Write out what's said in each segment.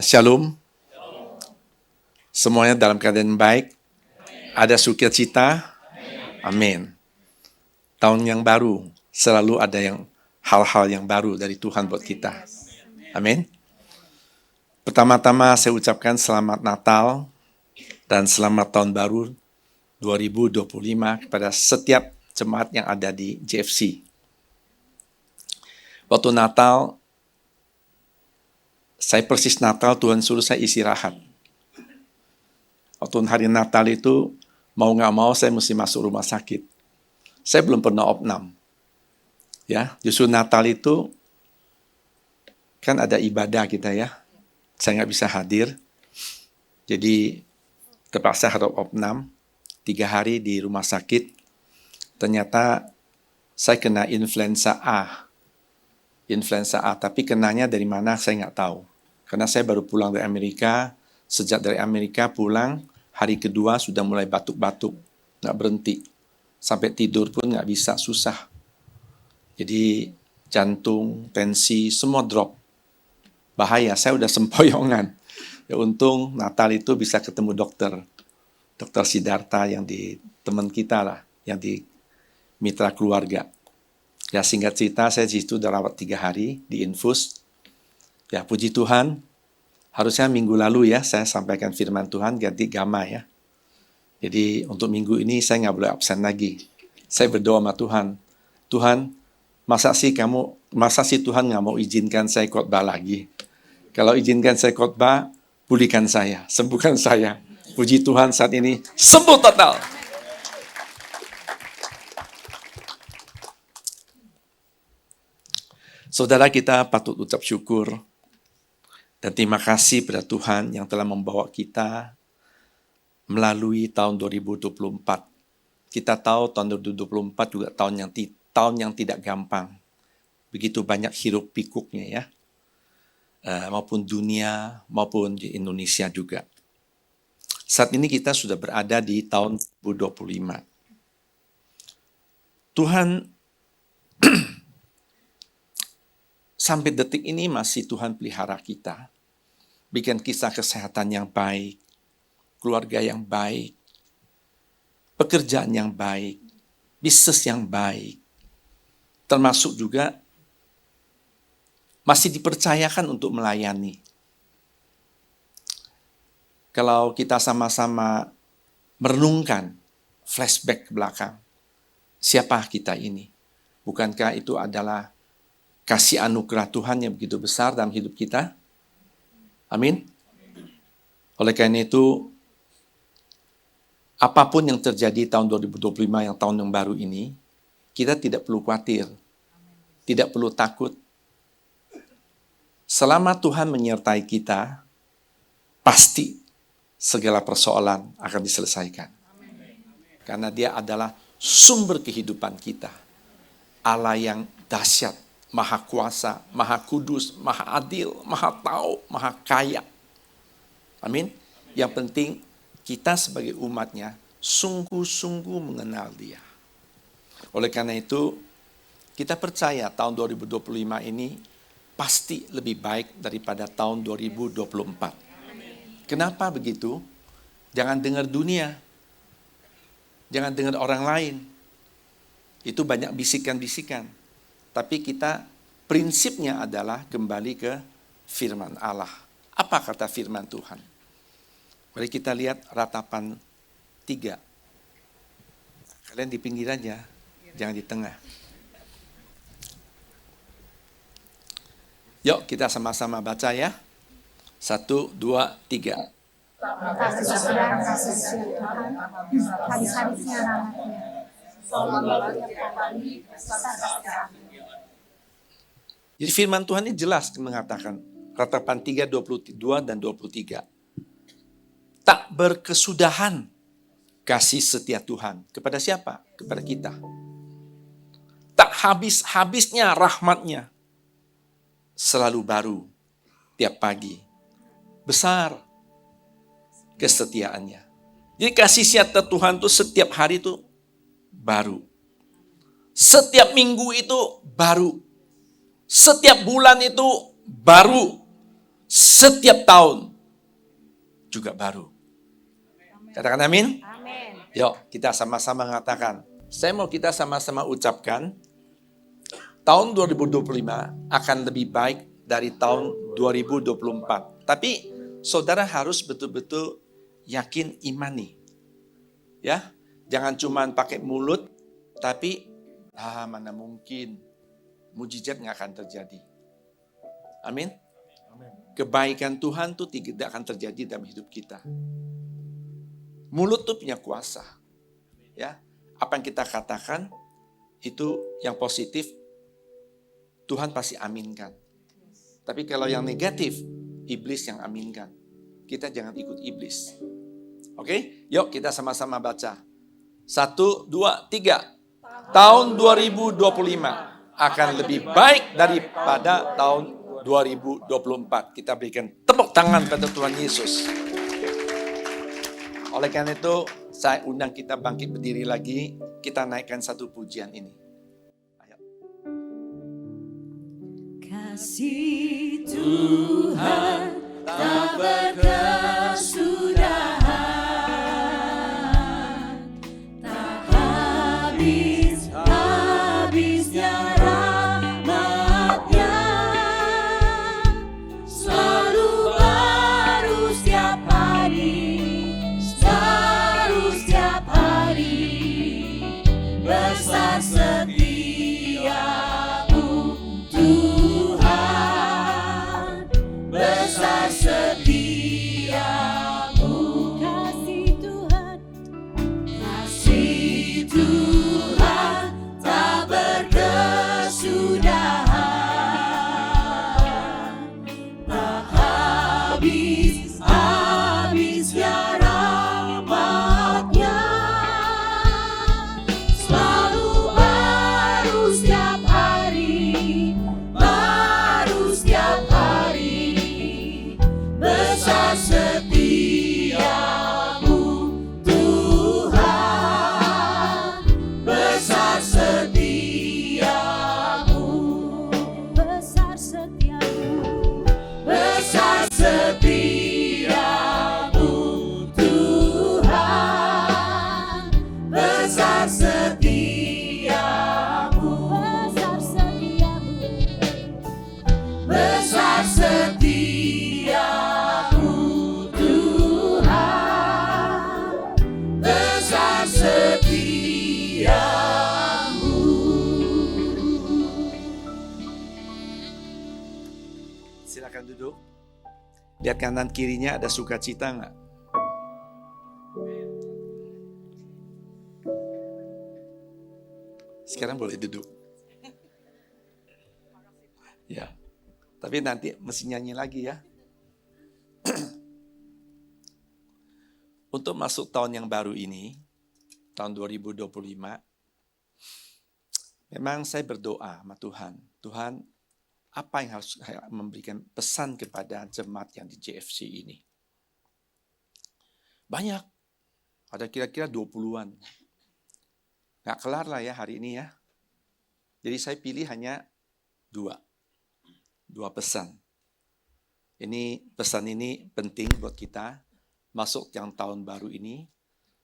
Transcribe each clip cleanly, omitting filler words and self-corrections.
Shalom. Semuanya dalam keadaan baik. Ada sukacita. Amin. Tahun yang baru selalu ada hal-hal yang baru dari Tuhan buat kita. Amin. Pertama-tama saya ucapkan selamat Natal dan selamat tahun baru 2025 kepada setiap jemaat yang ada di JFC. Waktu Natal, saya persis Natal, Tuhan suruh saya istirahat. Waktu hari Natal itu, mau nggak mau saya mesti masuk rumah sakit. Saya belum pernah opnam. Ya, justru Natal itu kan ada ibadah kita ya. Saya nggak bisa hadir. Jadi terpaksa harus opnam 3 hari di rumah sakit. Ternyata saya kena influenza A. Tapi kenanya dari mana saya nggak tahu. Karena saya baru pulang dari Amerika, sejak dari Amerika pulang, hari kedua sudah mulai batuk-batuk, nggak berhenti. Sampai tidur pun nggak bisa, susah. Jadi jantung, tensi, semua drop. Bahaya, saya udah sempoyongan. Ya untung Natal itu bisa ketemu dokter Siddhartha yang di teman kita lah, yang di mitra keluarga. Ya singkat cerita, saya di situ udah rawat 3 hari, di infus. Ya puji Tuhan, harusnya minggu lalu ya saya sampaikan firman Tuhan ganti Gama ya. Jadi untuk minggu ini saya nggak boleh absen lagi. Saya berdoa sama Tuhan, Tuhan masa sih Tuhan nggak mau izinkan saya khotbah lagi? Kalau izinkan saya khotbah, pulihkan saya, sembuhkan saya. Puji Tuhan saat ini sembuh total. Saudara, kita patut ucap syukur dan terima kasih pada Tuhan yang telah membawa kita melalui tahun 2024. Kita tahu tahun 2024 juga tahun yang tidak gampang. Begitu banyak hiruk pikuknya ya. Maupun dunia, maupun di Indonesia juga. Saat ini kita sudah berada di tahun 2025. Tuhan sampai detik ini masih Tuhan pelihara kita. Bikin kisah kesehatan yang baik, keluarga yang baik, pekerjaan yang baik, bisnis yang baik. Termasuk juga masih dipercayakan untuk melayani. Kalau kita sama-sama merenungkan flashback ke belakang, siapa kita ini? Bukankah itu adalah kasih anugerah Tuhan yang begitu besar dalam hidup kita? Amin. Oleh karena itu, apapun yang terjadi tahun 2025 yang tahun yang baru ini, kita tidak perlu khawatir, tidak perlu takut. Selama Tuhan menyertai kita, pasti segala persoalan akan diselesaikan. Karena Dia adalah sumber kehidupan kita. Allah yang dahsyat, Maha Kuasa, Maha Kudus, Maha Adil, Maha Tahu, Maha Kaya. Amin. Yang penting kita sebagai umatnya sungguh-sungguh mengenal Dia. Oleh karena itu, kita percaya tahun 2025 ini pasti lebih baik daripada tahun 2024. Kenapa begitu? Jangan dengar dunia. Jangan dengar orang lain. Itu banyak bisikan-bisikan. Tapi prinsipnya adalah kembali ke firman Allah. Apa kata firman Tuhan? Mari kita lihat ratapan 3. Kalian di pinggir aja, jangan di tengah. Yuk kita sama-sama baca ya. 1, 2, 3. Habis-habisnya rahmatnya. Jadi firman Tuhan ini jelas mengatakan, ratapan 3, 22 dan 23. Tak berkesudahan kasih setia Tuhan. Kepada siapa? Kepada kita. Tak habis-habisnya rahmatnya. Selalu baru tiap pagi. Besar kesetiaannya. Jadi kasih setia Tuhan itu setiap hari itu baru. Setiap minggu itu baru. Setiap bulan itu baru. setiap tahun juga baru. Katakan amin. Amin. Yuk, kita sama-sama mengatakan. Saya mau kita sama-sama ucapkan, tahun 2025 akan lebih baik dari tahun 2024. Tapi saudara harus betul-betul yakin imani. Ya, jangan cuma pakai mulut, tapi mana mungkin mujizat nggak akan terjadi. Amin. Kebaikan Tuhan tuh tidak akan terjadi dalam hidup kita. Mulut tuh punya kuasa. Ya, apa yang kita katakan itu yang positif Tuhan pasti aminkan. Tapi kalau yang negatif, iblis yang aminkan. Kita jangan ikut iblis. Oke? Yuk kita sama-sama baca. 1, 2, 3. Tahun 2025 akan lebih baik daripada tahun 2024. Kita berikan tepuk tangan pada Tuhan Yesus. Oleh karena itu, saya undang kita bangkit berdiri lagi. Kita naikkan satu pujian ini. Ayo. Kasih Tuhan tak berkesudahan, tak habis-habisnya rahmat-Nya, selalu baru setiap hari, besar setiamu Tuhan, besar setiamu. Kasih Tuhan tak berkesudahan, tak habis-habisnya rahmat-Nya, selalu baru setiap hari, besar setiamu Tuhan, besar setiamu, besar setiamu Tuhan, besar setiamu, besar setiamu Tuhan, besar setiamu. Silakan duduk. Lihat kanan kirinya ada sukacita nggak? Sekarang boleh duduk. Ya. Tapi nanti mesti nyanyi lagi ya. Untuk masuk tahun yang baru ini, tahun 2025, memang saya berdoa sama Tuhan. Tuhan, apa yang harus saya memberikan pesan kepada jemaat yang di JFC ini? Banyak. Ada kira-kira 20-an. Nggak kelar lah ya hari ini ya. Jadi saya pilih hanya 2 pesan. Pesan ini penting buat kita masuk yang tahun baru ini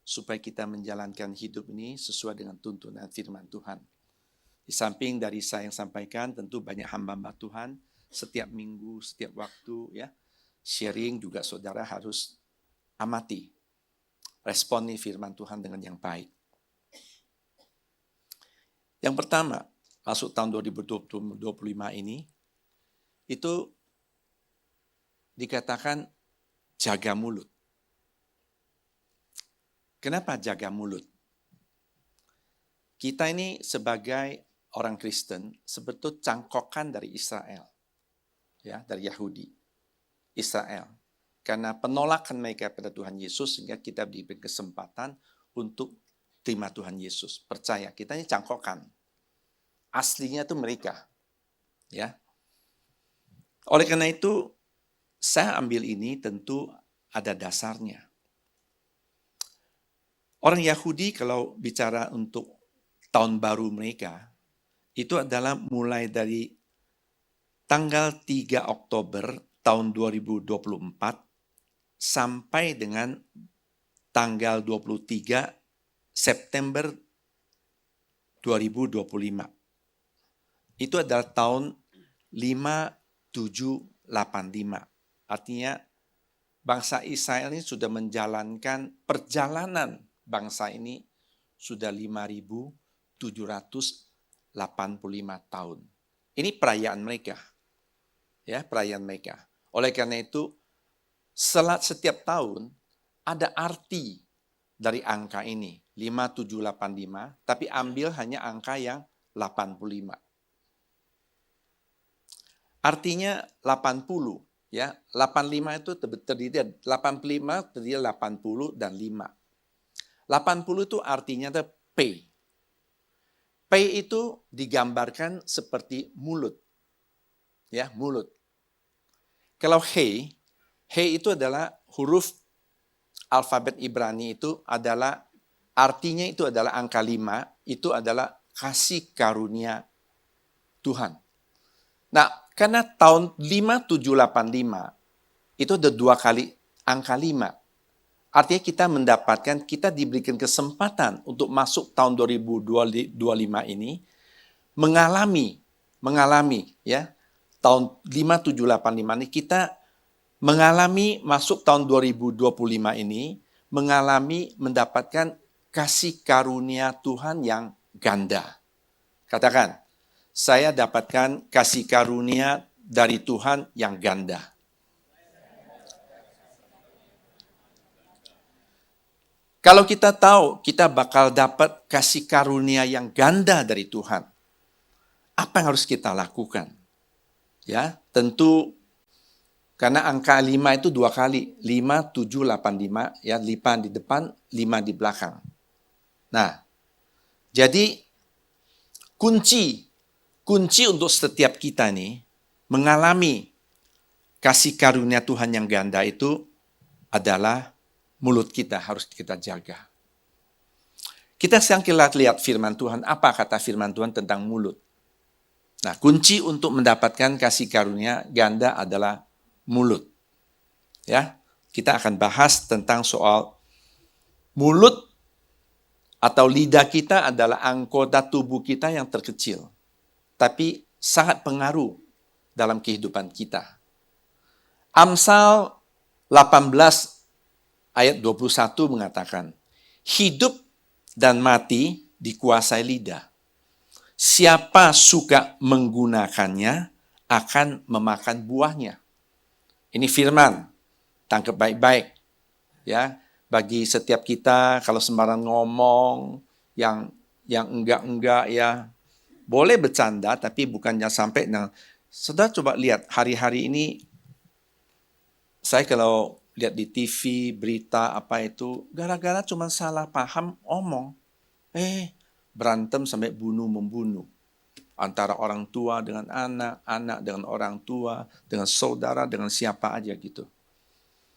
supaya kita menjalankan hidup ini sesuai dengan tuntunan firman Tuhan. Di samping dari saya yang sampaikan, tentu banyak hamba-hamba Tuhan setiap minggu, setiap waktu ya sharing juga saudara harus amati, responi firman Tuhan dengan yang baik. Yang pertama, masuk tahun 2025 ini, itu dikatakan jaga mulut. Kenapa jaga mulut? Kita ini sebagai orang Kristen sebetulnya cangkokan dari Israel, ya, dari Yahudi, Israel. Karena penolakan mereka pada Tuhan Yesus sehingga kita diberi kesempatan untuk terima Tuhan Yesus, percaya. Kita ini cangkokan. Aslinya itu mereka, ya. Oleh karena itu, saya ambil ini tentu ada dasarnya. Orang Yahudi kalau bicara untuk tahun baru mereka, itu adalah mulai dari tanggal 3 Oktober tahun 2024 sampai dengan tanggal 23 September 2025. Itu adalah tahun 5785. Artinya bangsa Israel ini sudah menjalankan perjalanan bangsa ini sudah 5.785 tahun. Ini perayaan mereka. Ya, perayaan mereka. Oleh karena itu, setiap tahun ada arti dari angka ini, 5785, tapi ambil hanya angka yang 85. Artinya 80, ya. 85 itu terdiri dari 85 terdiri 80 dan 5. 80 itu artinya ada P. P itu digambarkan seperti mulut. Ya, mulut. Kalau He itu adalah huruf alfabet Ibrani itu adalah artinya itu adalah angka 5, itu adalah kasih karunia Tuhan. Nah, karena tahun 5785 itu ada 2 kali angka 5. Artinya kita diberikan kesempatan untuk masuk tahun 2025 ini mengalami ya, tahun 5785 ini kita mengalami masuk tahun 2025 ini mendapatkan kasih karunia Tuhan yang ganda. Katakan, saya dapatkan kasih karunia dari Tuhan yang ganda. Kalau kita tahu kita bakal dapat kasih karunia yang ganda dari Tuhan, apa yang harus kita lakukan? Ya, tentu karena angka 5 itu 2 kali, 5, 7, 8, 5, ya, 5 di depan, 5 di belakang. Nah, jadi kunci untuk setiap kita nih mengalami kasih karunia Tuhan yang ganda itu adalah mulut kita harus kita jaga. Kita sekarang lihat firman Tuhan, apa kata firman Tuhan tentang mulut. Nah, kunci untuk mendapatkan kasih karunia ganda adalah mulut. Ya, kita akan bahas tentang soal mulut atau lidah kita adalah anggota tubuh kita yang terkecil, tapi sangat pengaruh dalam kehidupan kita. Amsal 18 ayat 21 mengatakan, hidup dan mati dikuasai lidah. Siapa suka menggunakannya akan memakan buahnya. Ini firman, tangkap baik-baik. Ya, bagi setiap kita kalau sembarang ngomong yang enggak-enggak ya, boleh bercanda tapi bukannya sampai. Nah, saudara coba lihat hari-hari ini, saya kalau lihat di TV, berita apa itu, gara-gara cuma salah paham omong. Berantem sampai bunuh-membunuh. Antara orang tua dengan anak, anak dengan orang tua, dengan saudara, dengan siapa aja gitu.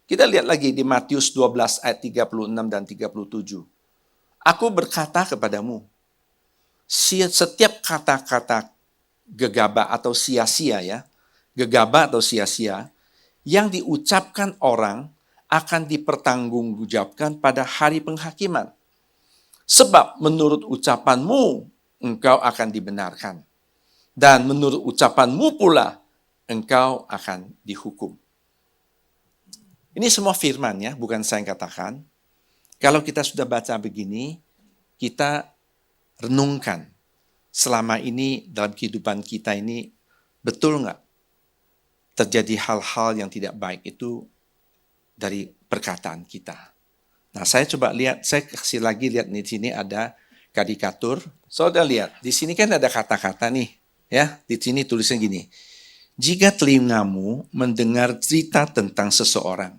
Kita lihat lagi di Matius 12 ayat 36 dan 37. Aku berkata kepadamu, setiap kata-kata gegabah atau sia-sia ya, gegabah atau sia-sia, yang diucapkan orang akan dipertanggungjawabkan pada hari penghakiman. Sebab menurut ucapanmu, engkau akan dibenarkan. Dan menurut ucapanmu pula, engkau akan dihukum. Ini semua firman ya, bukan saya yang katakan. Kalau kita sudah baca begini, kita renungkan. Selama ini dalam kehidupan kita ini, betul nggak terjadi hal-hal yang tidak baik itu dari perkataan kita. Nah, saya coba lihat, saya kasih lagi lihat di sini ada karikatur. Saudara lihat, di sini kan ada kata-kata nih, ya. Di sini tulisnya gini. Jika telingamu mendengar cerita tentang seseorang,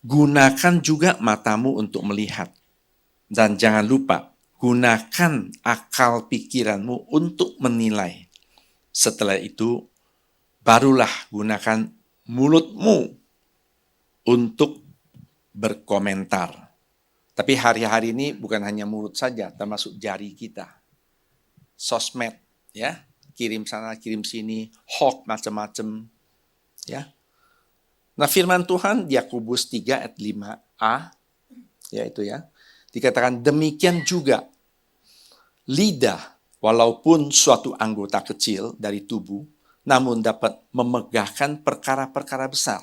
gunakan juga matamu untuk melihat. Dan jangan lupa, gunakan akal pikiranmu untuk menilai. Setelah itu, barulah gunakan mulutmu untuk berkomentar. Tapi hari-hari ini bukan hanya mulut saja, termasuk jari kita. Sosmed, ya, kirim sana, kirim sini, hoax macam-macam, ya. Nah, firman Tuhan Yakobus 3 ayat 5a, yaitu ya, dikatakan demikian juga lidah, walaupun suatu anggota kecil dari tubuh, namun dapat memegahkan perkara-perkara besar.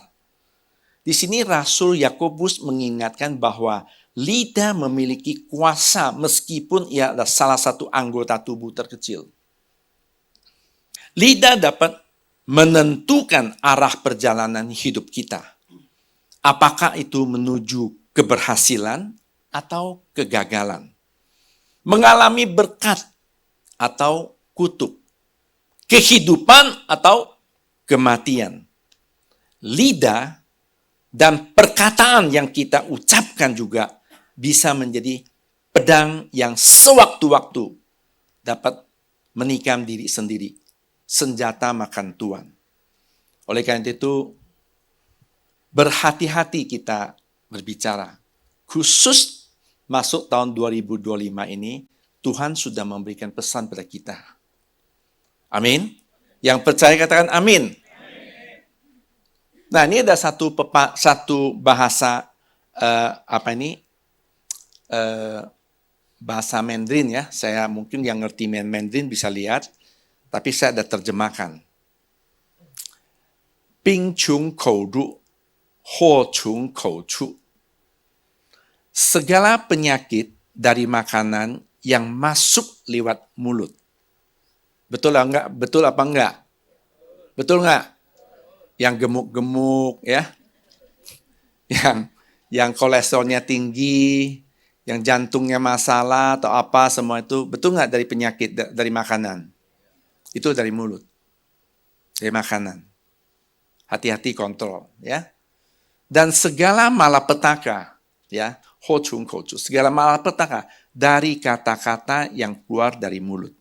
Di sini Rasul Yakobus mengingatkan bahwa lidah memiliki kuasa meskipun ia adalah salah satu anggota tubuh terkecil. Lidah dapat menentukan arah perjalanan hidup kita. Apakah itu menuju keberhasilan atau kegagalan? Mengalami berkat atau kutuk? Kehidupan atau kematian? Lidah dan perkataan yang kita ucapkan juga bisa menjadi pedang yang sewaktu-waktu dapat menikam diri sendiri. Senjata makan tuan. Oleh karena itu, berhati-hati kita berbicara. Khusus masuk tahun 2025 ini, Tuhan sudah memberikan pesan pada kita. Amin. Yang percaya katakan amin. Nah, ini ada satu bahasa bahasa Mandarin ya. Saya mungkin yang ngerti Mandarin bisa lihat. Tapi saya ada terjemahkan. Bing chung kou ru, ho chung kou chu. Segala penyakit dari makanan yang masuk lewat mulut. Betul enggak? Betul apa enggak? Betul enggak? Yang gemuk-gemuk ya. Yang kolesterolnya tinggi, yang jantungnya masalah atau apa semua itu, betul enggak dari penyakit dari makanan? Itu dari mulut, dari makanan. Hati-hati kontrol, ya. Dan segala malapetaka, ya, ho chung kou chu, segala malapetaka dari kata-kata yang keluar dari mulut.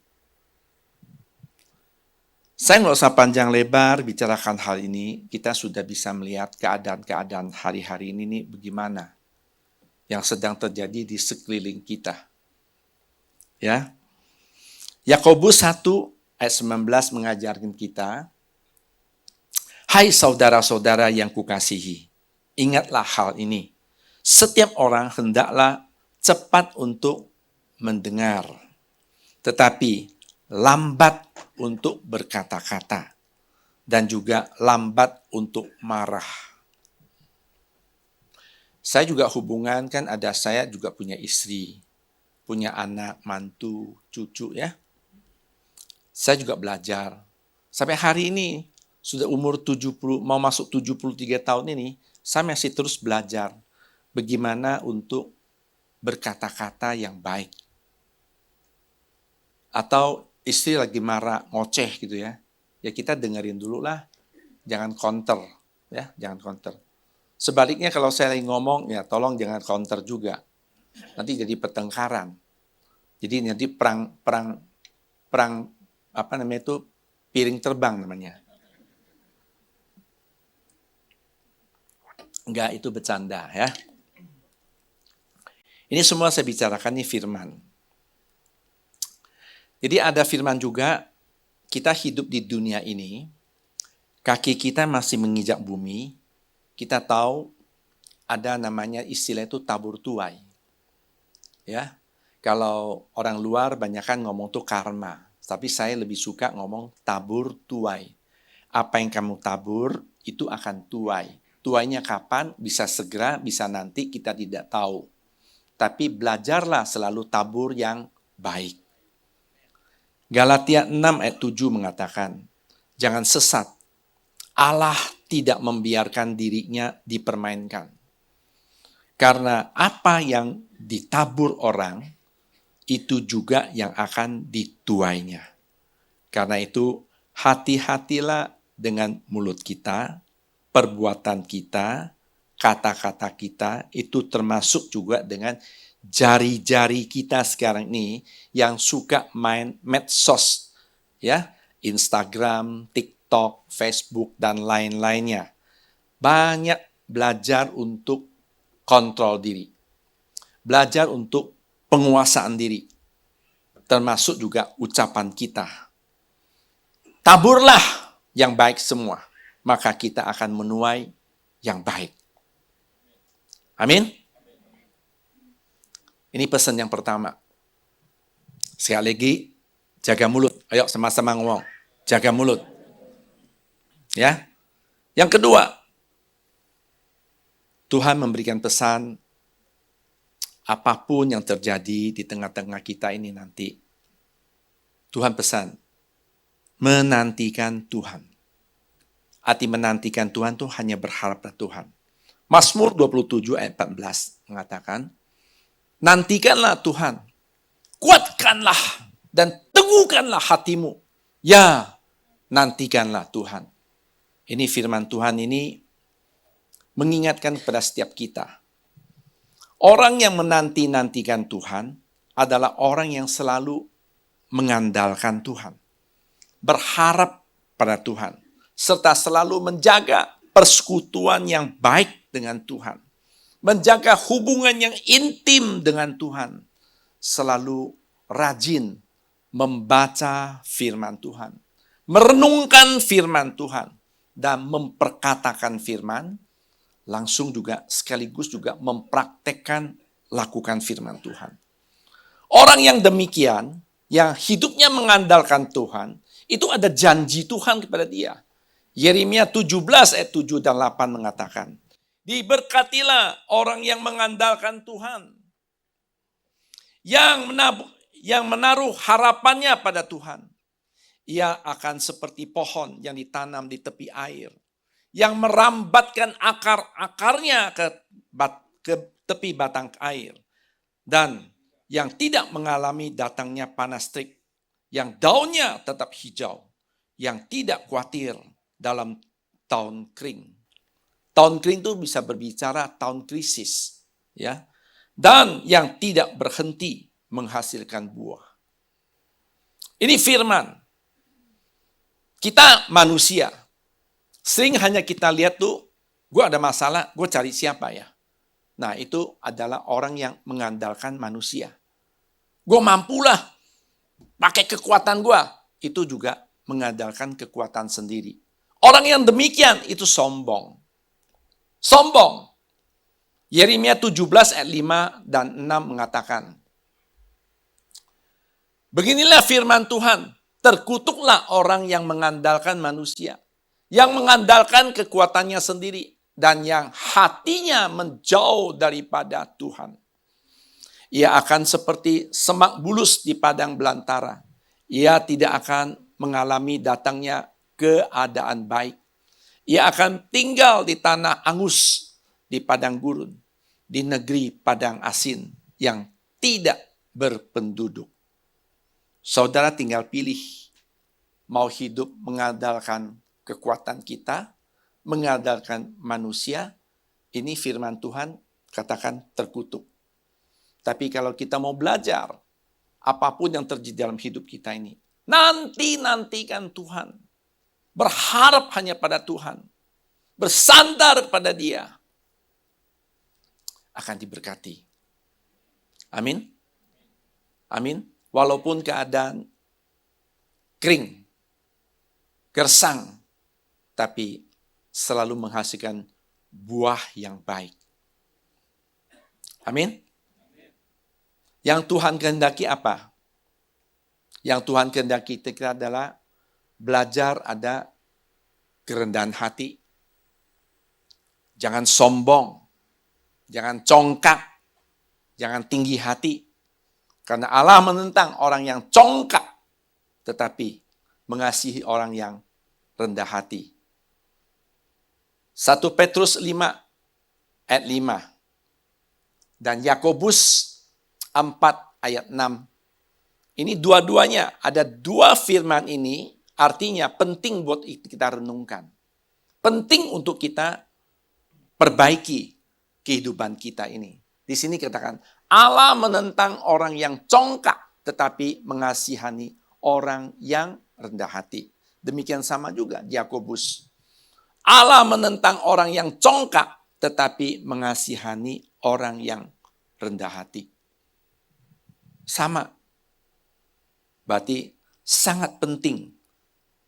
Saya nggak usah panjang lebar bicarakan hal ini, kita sudah bisa melihat keadaan-keadaan hari-hari ini nih bagaimana yang sedang terjadi di sekeliling kita. Ya. Yakobus 1 ayat 19 mengajarkan kita, hai saudara-saudara yang kukasihi, ingatlah hal ini. Setiap orang hendaklah cepat untuk mendengar, tetapi lambat untuk berkata-kata, dan juga lambat untuk marah. Saya juga hubungan kan saya juga punya istri, punya anak, mantu, cucu ya. Saya juga belajar. Sampai hari ini, sudah umur 70, mau masuk 73 tahun ini, saya masih terus belajar bagaimana untuk berkata-kata yang baik. Atau istri lagi marah, ngoceh gitu ya. Ya kita dengerin dulu lah, jangan counter. Ya, jangan counter. Sebaliknya kalau saya lagi ngomong, ya tolong jangan counter juga. Nanti jadi pertengkaran. Jadi nanti perang piring terbang namanya. Enggak, itu bercanda ya. Ini semua saya bicarakan ini firman. Jadi ada firman juga, kita hidup di dunia ini, kaki kita masih menginjak bumi, kita tahu ada namanya istilah itu tabur tuai. Ya. Kalau orang luar banyakan ngomong tuh karma, tapi saya lebih suka ngomong tabur tuai. Apa yang kamu tabur itu akan tuai. Tuainya kapan? Bisa segera, bisa nanti, kita tidak tahu. Tapi belajarlah selalu tabur yang baik. Galatia 6 ayat 7 mengatakan, jangan sesat. Allah tidak membiarkan dirinya dipermainkan. Karena apa yang ditabur orang, itu juga yang akan dituainya. Karena itu, hati-hatilah dengan mulut kita, perbuatan kita, kata-kata kita, itu termasuk juga dengan jari-jari kita sekarang ini yang suka main medsos, ya, Instagram, TikTok, Facebook, dan lain-lainnya. Banyak belajar untuk kontrol diri. Belajar untuk penguasaan diri, termasuk juga ucapan kita. Taburlah yang baik semua, maka kita akan menuai yang baik. Amin. Ini pesan yang pertama. Sekali lagi, jaga mulut. Ayo sama-sama ngomong. Jaga mulut. Ya. Yang kedua, Tuhan memberikan pesan, apapun yang terjadi di tengah-tengah kita ini nanti, Tuhan pesan, menantikan Tuhan. Arti menantikan Tuhan itu hanya berharap pada Tuhan. Mazmur 27 ayat 14 mengatakan, nantikanlah Tuhan, kuatkanlah dan teguhkanlah hatimu. Ya, nantikanlah Tuhan. Ini firman Tuhan ini mengingatkan kepada setiap kita. Orang yang menanti-nantikan Tuhan adalah orang yang selalu mengandalkan Tuhan. Berharap pada Tuhan. Serta selalu menjaga persekutuan yang baik dengan Tuhan. Menjaga hubungan yang intim dengan Tuhan. Selalu rajin membaca firman Tuhan. Merenungkan firman Tuhan. Dan memperkatakan firman. Langsung juga sekaligus juga mempraktekkan lakukan firman Tuhan. Orang yang demikian, yang hidupnya mengandalkan Tuhan, itu ada janji Tuhan kepada dia. Yeremia 17 ayat 7 dan 8 mengatakan, diberkatilah orang yang mengandalkan Tuhan, yang menaruh harapannya pada Tuhan. Ia akan seperti pohon yang ditanam di tepi air, yang merambatkan akar-akarnya ke tepi batang air, dan yang tidak mengalami datangnya panas terik, yang daunnya tetap hijau, yang tidak khawatir dalam tahun kering. Tahun kering itu bisa berbicara tahun krisis, ya, dan yang tidak berhenti menghasilkan buah. Ini firman. Kita manusia, sering hanya kita lihat tuh, gue ada masalah, gue cari siapa ya? Nah, itu adalah orang yang mengandalkan manusia. Gue mampulah pakai kekuatan gue. Itu juga mengandalkan kekuatan sendiri. Orang yang demikian itu sombong. Sombong. Yeremia 17 ayat 5 dan 6 mengatakan, beginilah firman Tuhan, terkutuklah orang yang mengandalkan manusia, yang mengandalkan kekuatannya sendiri, dan yang hatinya menjauh daripada Tuhan. Ia akan seperti semak bulus di padang belantara. Ia tidak akan mengalami datangnya keadaan baik. Ia akan tinggal di tanah angus, di padang gurun, di negeri padang asin yang tidak berpenduduk. Saudara tinggal pilih, mau hidup mengandalkan kekuatan kita, mengandalkan manusia, ini firman Tuhan katakan terkutuk. Tapi kalau kita mau belajar, apapun yang terjadi dalam hidup kita ini, nantikan Tuhan. Berharap hanya pada Tuhan. Bersandar pada Dia. Akan diberkati. Amin. Amin. Walaupun keadaan kering, gersang, tapi selalu menghasilkan buah yang baik. Amin. Yang Tuhan kehendaki apa? Yang Tuhan kehendaki kita adalah belajar ada kerendahan hati. Jangan sombong, jangan congkak, jangan tinggi hati. Karena Allah menentang orang yang congkak, tetapi mengasihi orang yang rendah hati. 1 Petrus 5 ayat 5 dan Yakobus 4 ayat 6. Ini dua-duanya, ada dua firman ini, artinya penting buat kita renungkan. Penting untuk kita perbaiki kehidupan kita ini. Di sini katakan, Allah menentang orang yang congkak, tetapi mengasihani orang yang rendah hati. Demikian sama juga Yakobus. Allah menentang orang yang congkak, tetapi mengasihani orang yang rendah hati. Sama. Berarti sangat penting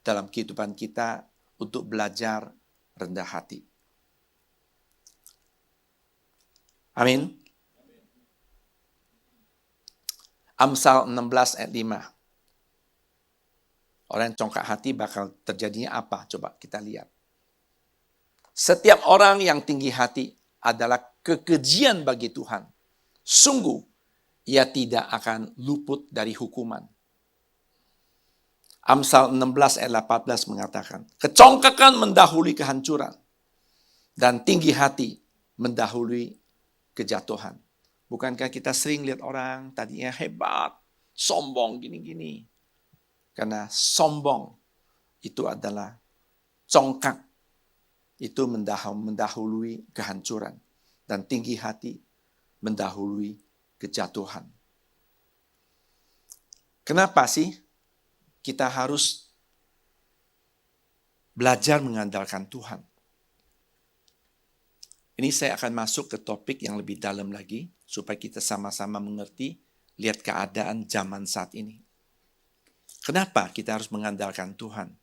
dalam kehidupan kita untuk belajar rendah hati. Amin. Amsal 16 ayat 5. Orang yang congkak hati bakal terjadinya apa? Coba kita lihat. Setiap orang yang tinggi hati adalah kekejian bagi Tuhan. Sungguh, ia tidak akan luput dari hukuman. Amsal 16 ayat 18 mengatakan, kecongkakan mendahului kehancuran, dan tinggi hati mendahului kejatuhan. Bukankah kita sering lihat orang tadinya hebat, sombong gini-gini. Karena sombong itu adalah congkak. Itu mendahului kehancuran. Dan tinggi hati mendahului kejatuhan. Kenapa sih kita harus belajar mengandalkan Tuhan? Ini saya akan masuk ke topik yang lebih dalam lagi, supaya kita sama-sama mengerti, lihat keadaan zaman saat ini. Kenapa kita harus mengandalkan Tuhan?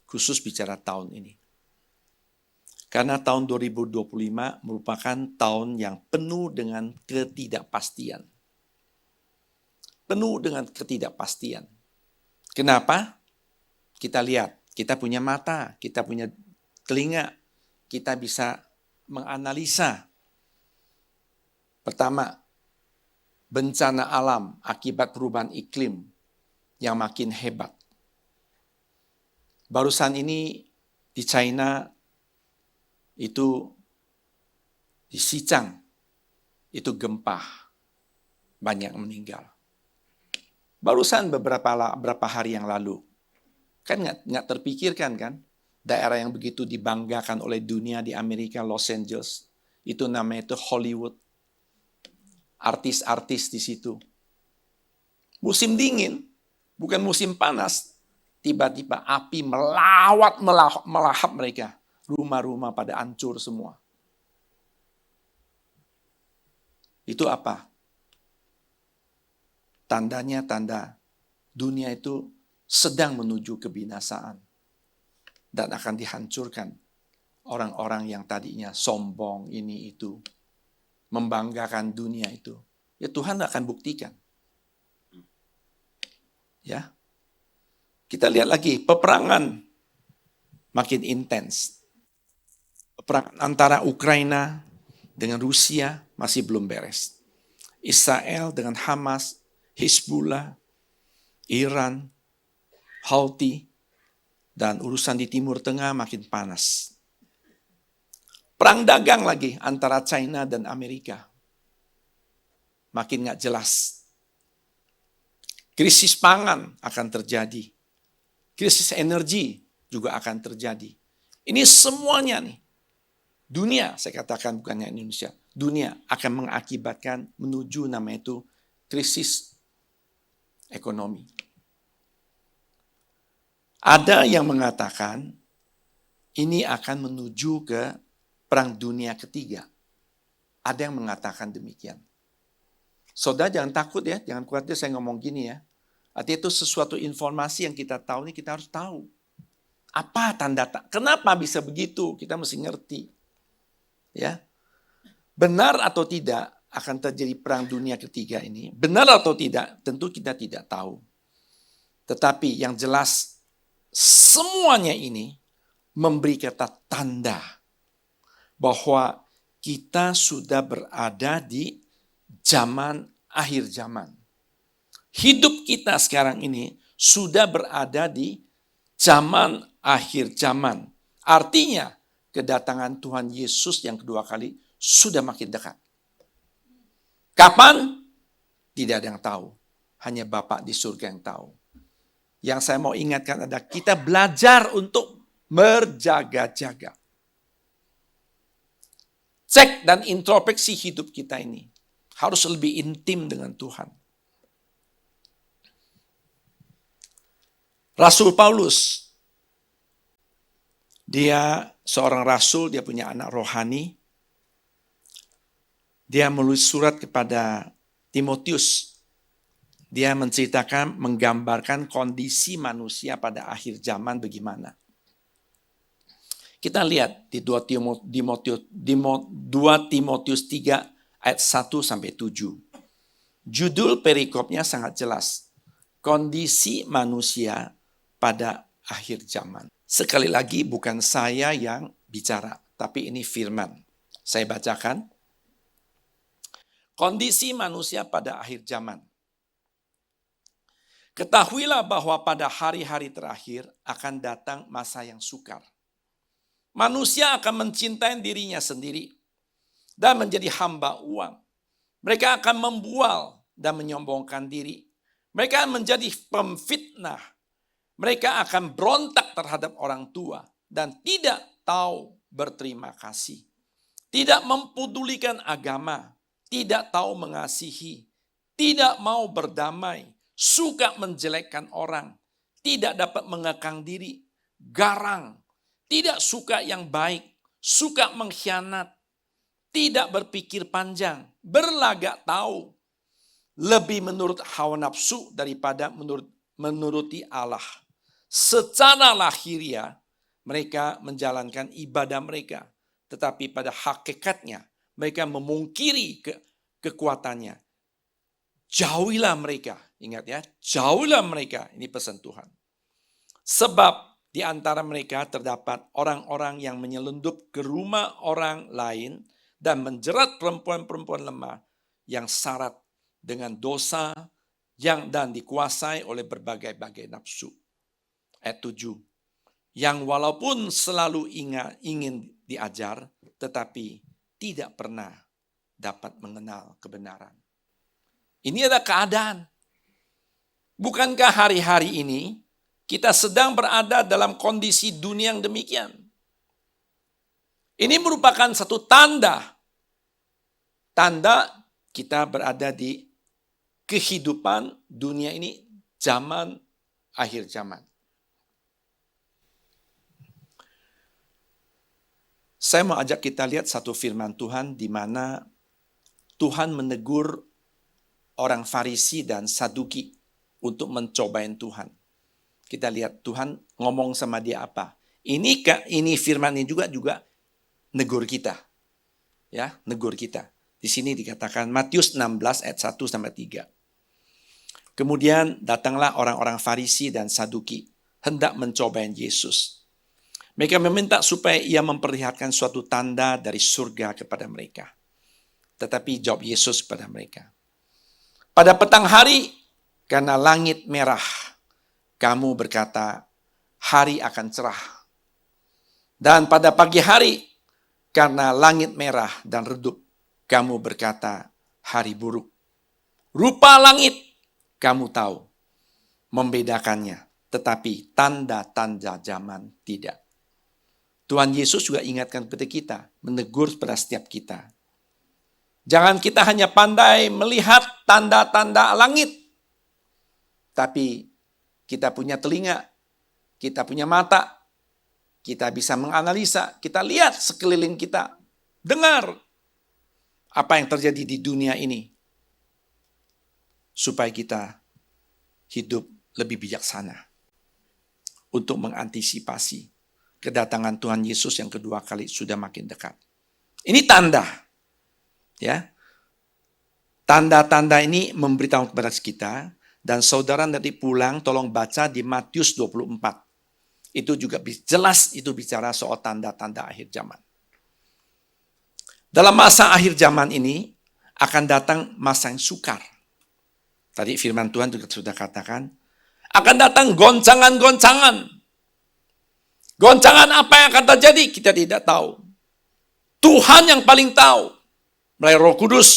Khusus bicara tahun ini. Karena tahun 2025 merupakan tahun yang penuh dengan ketidakpastian. Penuh dengan ketidakpastian. Kenapa? Kita lihat, kita punya mata, kita punya telinga, kita bisa menganalisa. Pertama, bencana alam akibat perubahan iklim yang makin hebat. Barusan ini di China, itu di Xizang, itu gempa, banyak meninggal. Barusan beberapa hari yang lalu, kan nggak terpikirkan kan, daerah yang begitu dibanggakan oleh dunia di Amerika, Los Angeles, itu namanya itu Hollywood, artis-artis di situ. Musim dingin, bukan musim panas, tiba-tiba api melahap mereka. Rumah-rumah pada hancur semua. Itu apa? Tandanya tanda dunia itu sedang menuju kebinasaan. Dan akan dihancurkan orang-orang yang tadinya sombong ini itu. Membanggakan dunia itu. Ya Tuhan akan buktikan. Ya. Kita lihat lagi, peperangan makin intens. Perang antara Ukraina dengan Rusia masih belum beres. Israel dengan Hamas, Hizbullah, Iran, Houthi, dan urusan di Timur Tengah makin panas. Perang dagang lagi antara China dan Amerika. Makin gak jelas. Krisis pangan akan terjadi. Krisis energi juga akan terjadi. Ini semuanya nih. Dunia, saya katakan bukannya Indonesia, dunia akan mengakibatkan menuju namanya itu krisis ekonomi. Ada yang mengatakan ini akan menuju ke perang dunia ketiga. Ada yang mengatakan demikian. Saudara jangan takut ya, jangan khawatir saya ngomong gini ya. Artinya itu sesuatu informasi yang kita tahu, ini kita harus tahu. Apa tanda, kenapa bisa begitu? Kita mesti ngerti. Ya, benar atau tidak akan terjadi perang dunia ketiga ini, benar atau tidak, tentu kita tidak tahu. Tetapi yang jelas, semuanya ini memberi kata tanda bahwa kita sudah berada di zaman akhir zaman. Hidup kita sekarang ini sudah berada di zaman akhir zaman. Artinya, kedatangan Tuhan Yesus yang kedua kali sudah makin dekat. Kapan? Tidak ada yang tahu. Hanya Bapa di surga yang tahu. Yang saya mau ingatkan adalah kita belajar untuk berjaga-jaga. Cek dan introspeksi hidup kita ini. Harus lebih intim dengan Tuhan. Rasul Paulus, dia seorang rasul, dia punya anak rohani. Dia menulis surat kepada Timotius. Dia menceritakan, menggambarkan kondisi manusia pada akhir zaman bagaimana. Kita lihat di 2 Timotius 3 ayat 1-7. Judul perikopnya sangat jelas. Kondisi manusia pada akhir zaman. Sekali lagi bukan saya yang bicara, tapi ini firman. Saya bacakan. Kondisi manusia pada akhir zaman. Ketahuilah bahwa pada hari-hari terakhir akan datang masa yang sukar. Manusia akan mencintai dirinya sendiri dan menjadi hamba uang. Mereka akan membual dan menyombongkan diri. Mereka akan menjadi pemfitnah. Mereka akan berontak terhadap orang tua dan tidak tahu berterima kasih. Tidak mempedulikan agama, tidak tahu mengasihi, tidak mau berdamai, suka menjelekkan orang, tidak dapat mengekang diri, garang, tidak suka yang baik, suka mengkhianat, tidak berpikir panjang, berlagak tahu, lebih menurut hawa nafsu daripada menuruti Allah. Secara lahiriah mereka menjalankan ibadah mereka, tetapi pada hakikatnya mereka memungkiri kekuatannya. Jauhilah mereka, ingat ya, jauhilah mereka, ini pesan Tuhan. Sebab di antara mereka terdapat orang-orang yang menyelundup ke rumah orang lain dan menjerat perempuan-perempuan lemah yang syarat dengan dosa dan dikuasai oleh berbagai-bagai nafsu. Ayat 7. Yang walaupun selalu ingin diajar, tetapi tidak pernah dapat mengenal kebenaran. Ini adalah keadaan. Bukankah hari-hari ini kita sedang berada dalam kondisi dunia yang demikian? Ini merupakan satu tanda. Tanda kita berada di kehidupan dunia ini zaman akhir zaman. Saya mau ajak kita lihat satu firman Tuhan di mana Tuhan menegur orang Farisi dan Saduki untuk mencobain Tuhan. Kita lihat Tuhan ngomong sama dia apa. Ini firman ini juga negur kita. Ya, negur kita. Di sini dikatakan Matius 16 ayat 1-3. Kemudian datanglah orang-orang Farisi dan Saduki hendak mencobain Yesus. Mereka meminta supaya ia memperlihatkan suatu tanda dari surga kepada mereka. Tetapi jawab Yesus kepada mereka, pada petang hari, karena langit merah, kamu berkata, hari akan cerah. Dan pada pagi hari, karena langit merah dan redup, kamu berkata, hari buruk. Rupa langit, kamu tahu, membedakannya. Tetapi tanda-tanda zaman tidak. Tuhan Yesus juga ingatkan kepada kita, menegur pada setiap kita. Jangan kita hanya pandai melihat tanda-tanda langit. Tapi kita punya telinga, kita punya mata, kita bisa menganalisa, kita lihat sekeliling kita, dengar apa yang terjadi di dunia ini. Supaya kita hidup lebih bijaksana untuk mengantisipasi kedatangan Tuhan Yesus yang kedua kali sudah makin dekat. Ini tanda. Ya. Tanda-tanda ini memberitahu kepada kita, dan saudara nanti pulang tolong baca di Matius 24. Itu juga jelas itu bicara soal tanda-tanda akhir zaman. Dalam masa akhir zaman ini akan datang masa yang sukar. Tadi firman Tuhan juga sudah katakan, akan datang goncangan-goncangan. Goncangan apa yang akan terjadi? Kita tidak tahu. Tuhan yang paling tahu. Melalui Roh Kudus.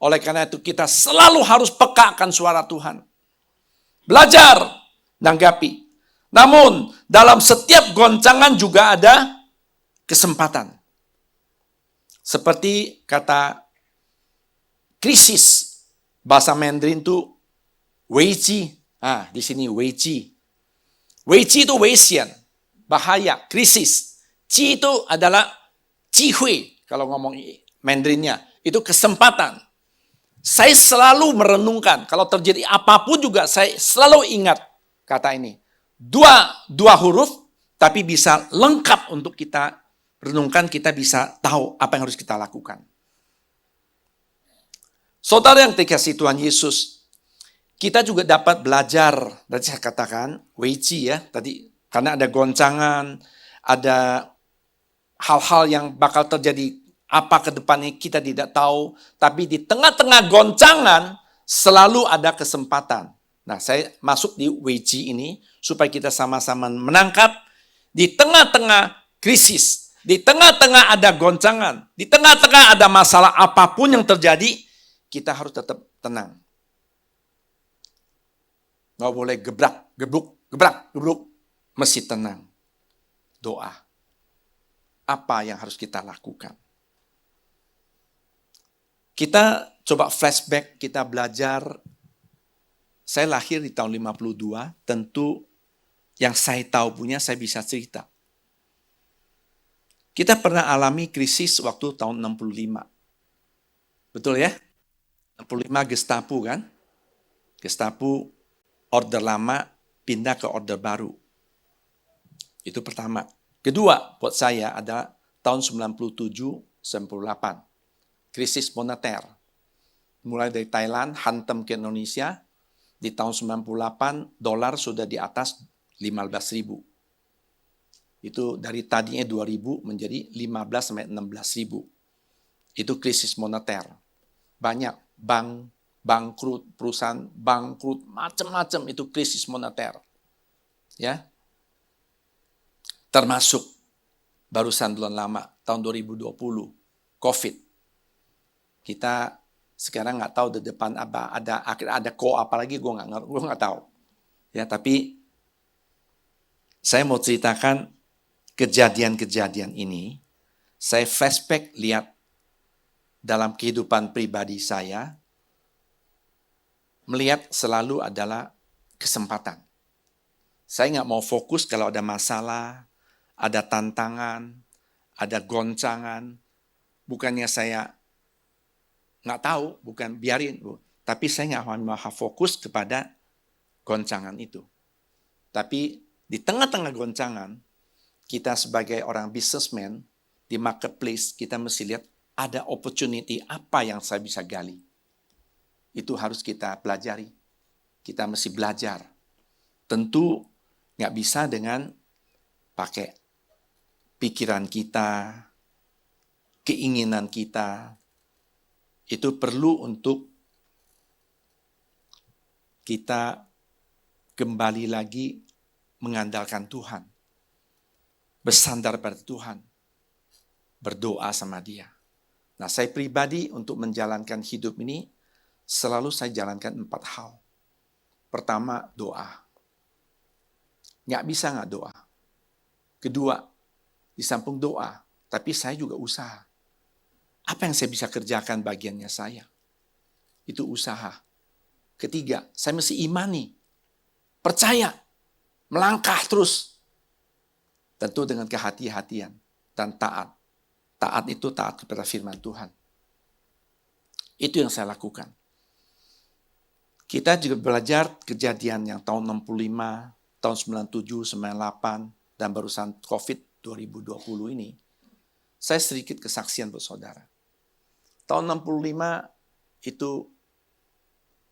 Oleh karena itu kita selalu harus peka akan suara Tuhan. Belajar, nanggapi. Namun dalam setiap goncangan juga ada kesempatan. Seperti kata krisis. Bahasa Mandarin itu weiqi. Di sini weiqi. Weiqi itu weisian. Bahaya, krisis. Qi itu adalah jihui, kalau ngomong Mandarinnya. Itu kesempatan. Saya selalu merenungkan, kalau terjadi apapun juga saya selalu ingat kata ini. Dua huruf, tapi bisa lengkap untuk kita renungkan, kita bisa tahu apa yang harus kita lakukan. Saudara yang dikasihi Tuhan Yesus, kita juga dapat belajar, tadi saya katakan, Weiqi ya, tadi karena ada goncangan, ada hal-hal yang bakal terjadi apa ke depannya kita tidak tahu, tapi di tengah-tengah goncangan selalu ada kesempatan. Nah, saya masuk di Weiqi ini supaya kita sama-sama menangkap di tengah-tengah krisis, di tengah-tengah ada goncangan, di tengah-tengah ada masalah apapun yang terjadi, kita harus tetap tenang. Nggak boleh gebruk, mesti tenang. Doa. Apa yang harus kita lakukan? Kita coba flashback, kita belajar. Saya lahir di tahun 52, tentu yang saya tahu punya saya bisa cerita. Kita pernah alami krisis waktu tahun 65. Betul ya? 65 Gestapo kan? Gestapo order lama pindah ke order baru. Itu pertama. Kedua, buat saya ada tahun 97-98. Krisis moneter. Mulai dari Thailand, hantam ke Indonesia. Di tahun 98, dolar sudah di atas 15.000. Itu dari tadinya 2.000 menjadi 15-16.000. Itu krisis moneter. Banyak bank, bangkrut, perusahaan bangkrut, macam-macam itu krisis moneter. Ya. Termasuk barusan bulan lama, tahun 2020, COVID. Kita sekarang nggak tahu di depan apa, ada apa lagi, gue nggak tahu. Ya, tapi saya mau ceritakan kejadian-kejadian ini. Saya flashback lihat dalam kehidupan pribadi saya, melihat selalu adalah kesempatan. Saya nggak mau fokus kalau ada masalah, ada tantangan, ada goncangan. Bukannya saya nggak tahu, bukan biarin, Bu. Tapi saya nggak mau fokus kepada goncangan itu. Tapi di tengah-tengah goncangan, kita sebagai orang businessman, di marketplace, kita mesti lihat ada opportunity apa yang saya bisa gali. Itu harus kita pelajari. Kita mesti belajar. Tentu nggak bisa dengan pakai pikiran kita, keinginan kita. Itu perlu untuk kita kembali lagi mengandalkan Tuhan. Bersandar pada Tuhan. Berdoa sama Dia. Nah, saya pribadi untuk menjalankan hidup ini, selalu saya jalankan 4 hal. Pertama, doa. Nggak bisa nggak doa. Kedua, di samping doa, tapi saya juga usaha. Apa yang saya bisa kerjakan bagiannya saya? Itu usaha. Ketiga, saya mesti imani. Percaya. Melangkah terus. Tentu dengan kehati-hatian dan taat. Taat itu taat kepada firman Tuhan. Itu yang saya lakukan. Kita juga belajar kejadian yang tahun 65, tahun 97, 98, dan barusan COVID 2020 ini. Saya sedikit kesaksian buat saudara. Tahun 65 itu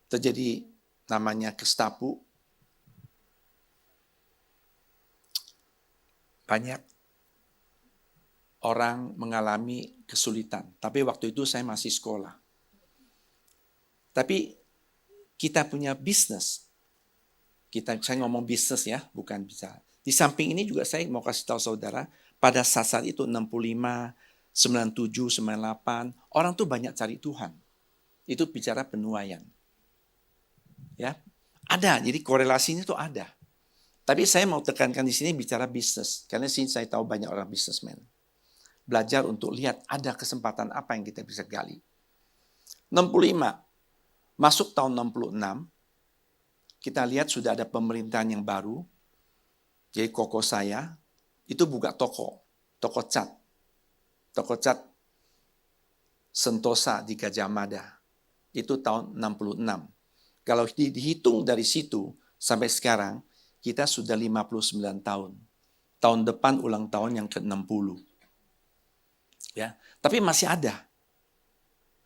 terjadi namanya Gestapo. Banyak orang mengalami kesulitan. Tapi waktu itu saya masih sekolah. Tapi kita punya bisnis. Saya ngomong bisnis ya, bukan bisa. Di samping ini juga saya mau kasih tahu saudara, pada saat itu 65, 97, 98, orang tuh banyak cari Tuhan. Itu bicara penuaian. Ya, ada, jadi korelasinya tuh ada. Tapi saya mau tekankan di sini bicara bisnis, karena sini saya tahu banyak orang bisnismen. Belajar untuk lihat ada kesempatan apa yang kita bisa gali. 65, masuk tahun 66, kita lihat sudah ada pemerintahan yang baru. Jadi koko saya itu buka toko cat. Toko cat Sentosa di Gajah Mada. Itu tahun 66. Kalau dihitung dari situ sampai sekarang, kita sudah 59 tahun. Tahun depan ulang tahun yang ke-60. Ya, tapi masih ada.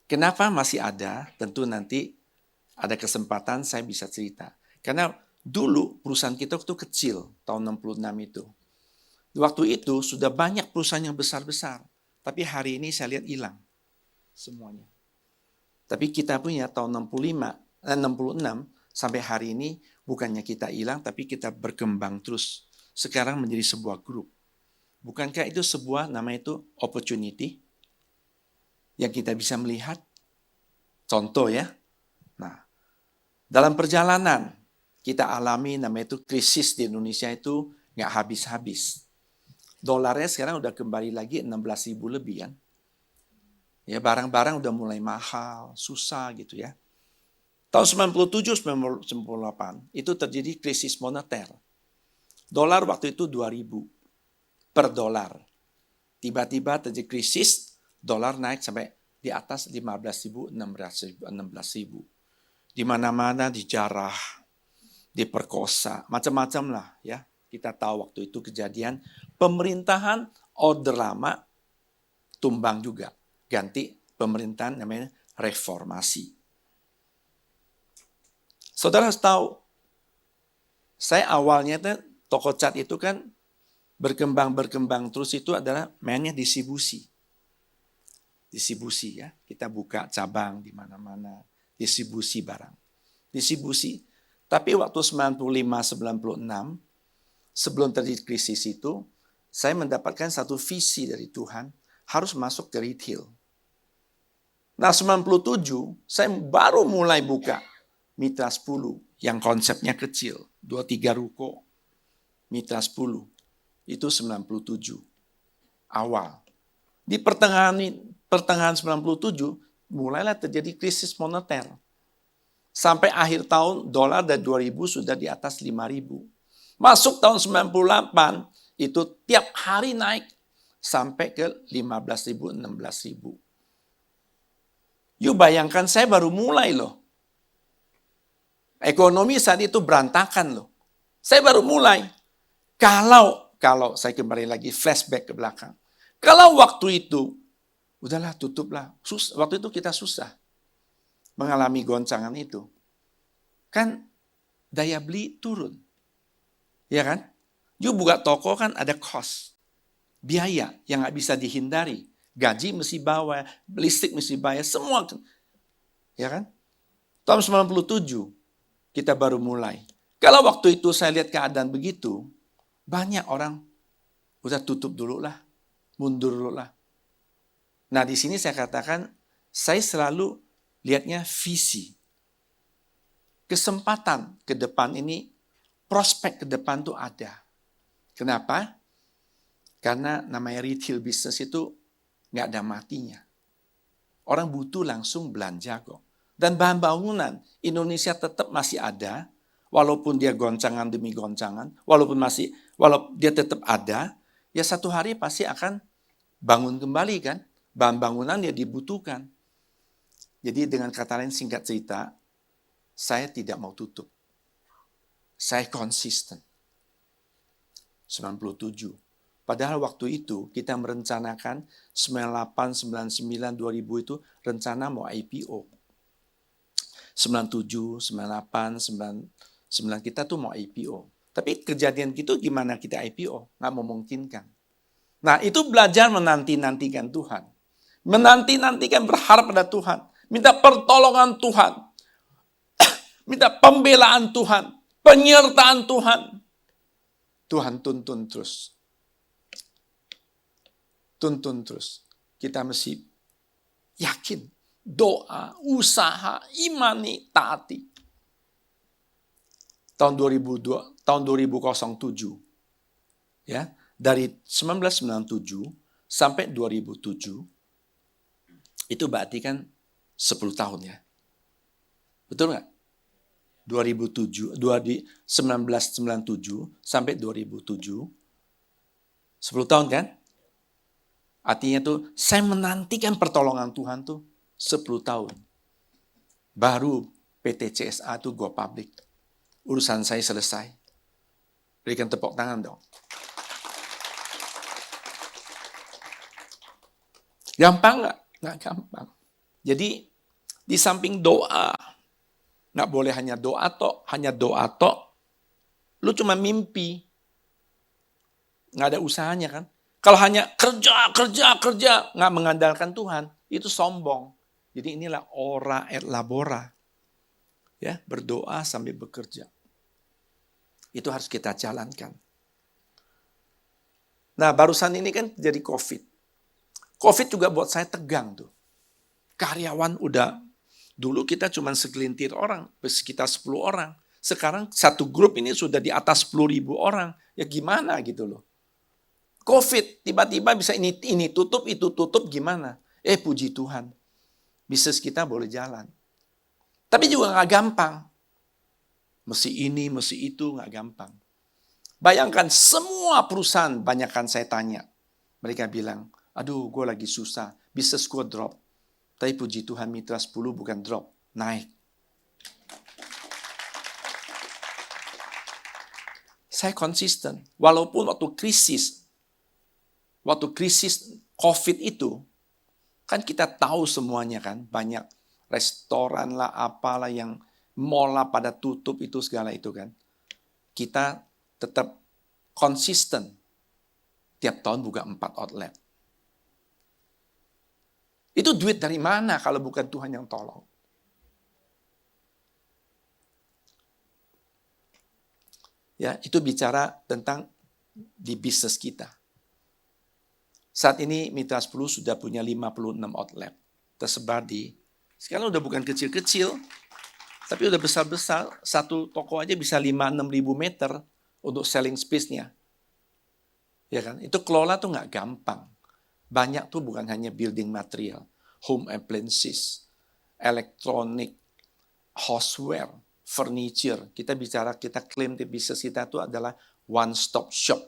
Kenapa masih ada? Tentu nanti ada kesempatan saya bisa cerita. Karena dulu perusahaan kita waktu kecil, tahun 66 itu. Waktu itu sudah banyak perusahaan yang besar-besar. Tapi hari ini saya lihat hilang semuanya. Tapi kita punya tahun 66 sampai hari ini bukannya kita hilang, tapi kita berkembang terus. Sekarang menjadi sebuah grup. Bukankah itu sebuah, nama itu opportunity, yang kita bisa melihat? Contoh ya. Nah, dalam perjalanan kita alami namanya itu krisis di Indonesia itu nggak habis-habis. Dolarnya sekarang udah kembali lagi 16.000 lebih kan. Ya, barang-barang udah mulai mahal, susah gitu ya. Tahun 97-98 itu terjadi krisis moneter. Dolar waktu itu 2.000 per dolar. Tiba-tiba terjadi krisis, dolar naik sampai di atas 15.000, 16.000. Di mana-mana dijarah, diperkosa, macam-macam lah ya. Kita tahu waktu itu kejadian pemerintahan Orde Lama tumbang juga. Ganti pemerintahan namanya reformasi. Saudara tahu, saya awalnya toko cat itu kan berkembang terus itu adalah mainnya distribusi. Distribusi ya, kita buka cabang di mana-mana, distribusi barang. Distribusi. Tapi waktu 95-96, sebelum terjadi krisis itu, saya mendapatkan satu visi dari Tuhan, harus masuk ke retail. Nah 97, saya baru mulai buka Mitra 10, yang konsepnya kecil, 2-3 ruko, Mitra 10. Itu 97, awal. Di pertengahan 97, mulailah terjadi krisis moneter. Sampai akhir tahun, dolar dari 2.000 sudah di atas 5.000. Masuk tahun 98, itu tiap hari naik sampai ke 15.000, 16.000. Yuk bayangkan saya baru mulai loh. Ekonomi saat itu berantakan loh. Saya baru mulai. Kalau saya kembali lagi flashback ke belakang. Kalau waktu itu, udahlah tutuplah. Waktu itu kita susah mengalami goncangan itu. Kan daya beli turun. Ya kan? You buka toko kan ada cost. Biaya yang gak bisa dihindari. Gaji mesti bawa, listrik mesti bayar, semua. Ya kan? Tahun 97 kita baru mulai. Kalau waktu itu saya lihat keadaan begitu, banyak orang udah tutup dulu lah, mundur dulu lah. Nah di sini saya katakan, saya selalu lihatnya visi. Kesempatan ke depan ini, prospek ke depan tuh ada. Kenapa? Karena namanya retail business itu nggak ada matinya. Orang butuh langsung belanja kok. Dan bahan bangunan Indonesia tetap masih ada, walaupun dia goncangan demi goncangan, walaupun dia tetap ada, ya satu hari pasti akan bangun kembali kan. Bahan bangunan ya dibutuhkan. Jadi dengan kata lain singkat cerita, saya tidak mau tutup. Saya konsisten. 97. Padahal waktu itu kita merencanakan 98, 99, 2000 itu rencana mau IPO. 97, 98, 99 kita tuh mau IPO. Tapi kejadian gitu gimana kita IPO? Nggak memungkinkan. Nah itu belajar menanti-nantikan Tuhan. Menanti-nantikan berharap pada Tuhan. Minta pertolongan Tuhan. Minta pembelaan Tuhan. Penyertaan Tuhan. Tuhan tuntun terus. Tuntun terus. Kita mesti yakin. Doa, usaha, imani, taati. Tahun 2007. Ya, dari 1997 sampai 2007. Itu berarti kan 10 tahun ya. Betul nggak? 1997 sampai 2007. 10 tahun kan? Artinya tuh saya menantikan pertolongan Tuhan tuh 10 tahun. Baru PT CSA tuh go public. Urusan saya selesai. Berikan tepuk tangan dong. Gampang nggak? Nggak gampang. Jadi di samping doa, nggak boleh hanya doa tok, lu cuma mimpi, nggak ada usahanya kan. Kalau hanya kerja, nggak mengandalkan Tuhan, itu sombong. Jadi inilah ora et labora. Ya, berdoa sambil bekerja. Itu harus kita jalankan. Nah, barusan ini kan jadi COVID. COVID juga buat saya tegang tuh. Karyawan udah, dulu kita cuma segelintir orang, sekitar 10 orang. Sekarang satu grup ini sudah di atas 10.000 orang. Ya gimana gitu loh. COVID, tiba-tiba bisa ini tutup, itu tutup, gimana? Puji Tuhan. Bisnis kita boleh jalan. Tapi juga gak gampang. Mesti ini, mesti itu, gak gampang. Bayangkan semua perusahaan, banyakkan saya tanya. Mereka bilang, aduh gue lagi susah, bisnis gue drop. Tapi puji Tuhan Mitra 10 bukan drop, naik. Saya konsisten, walaupun waktu krisis COVID itu, kan kita tahu semuanya kan, banyak restoran lah, apalah yang mall lah pada tutup itu segala itu kan. Kita tetap konsisten, tiap tahun buka 4 outlet. Itu duit dari mana kalau bukan Tuhan yang tolong? Ya, itu bicara tentang di bisnis kita. Saat ini Mitra 10 sudah punya 56 outlet. Tersebar sekarang udah bukan kecil-kecil, tapi udah besar-besar. Satu toko aja bisa 5-6 ribu meter untuk selling space-nya. Ya kan? Itu kelola tuh nggak gampang. Banyak tuh bukan hanya building material, home appliances, elektronik, houseware, furniture. Kita klaim di bisnis kita itu adalah one stop shop.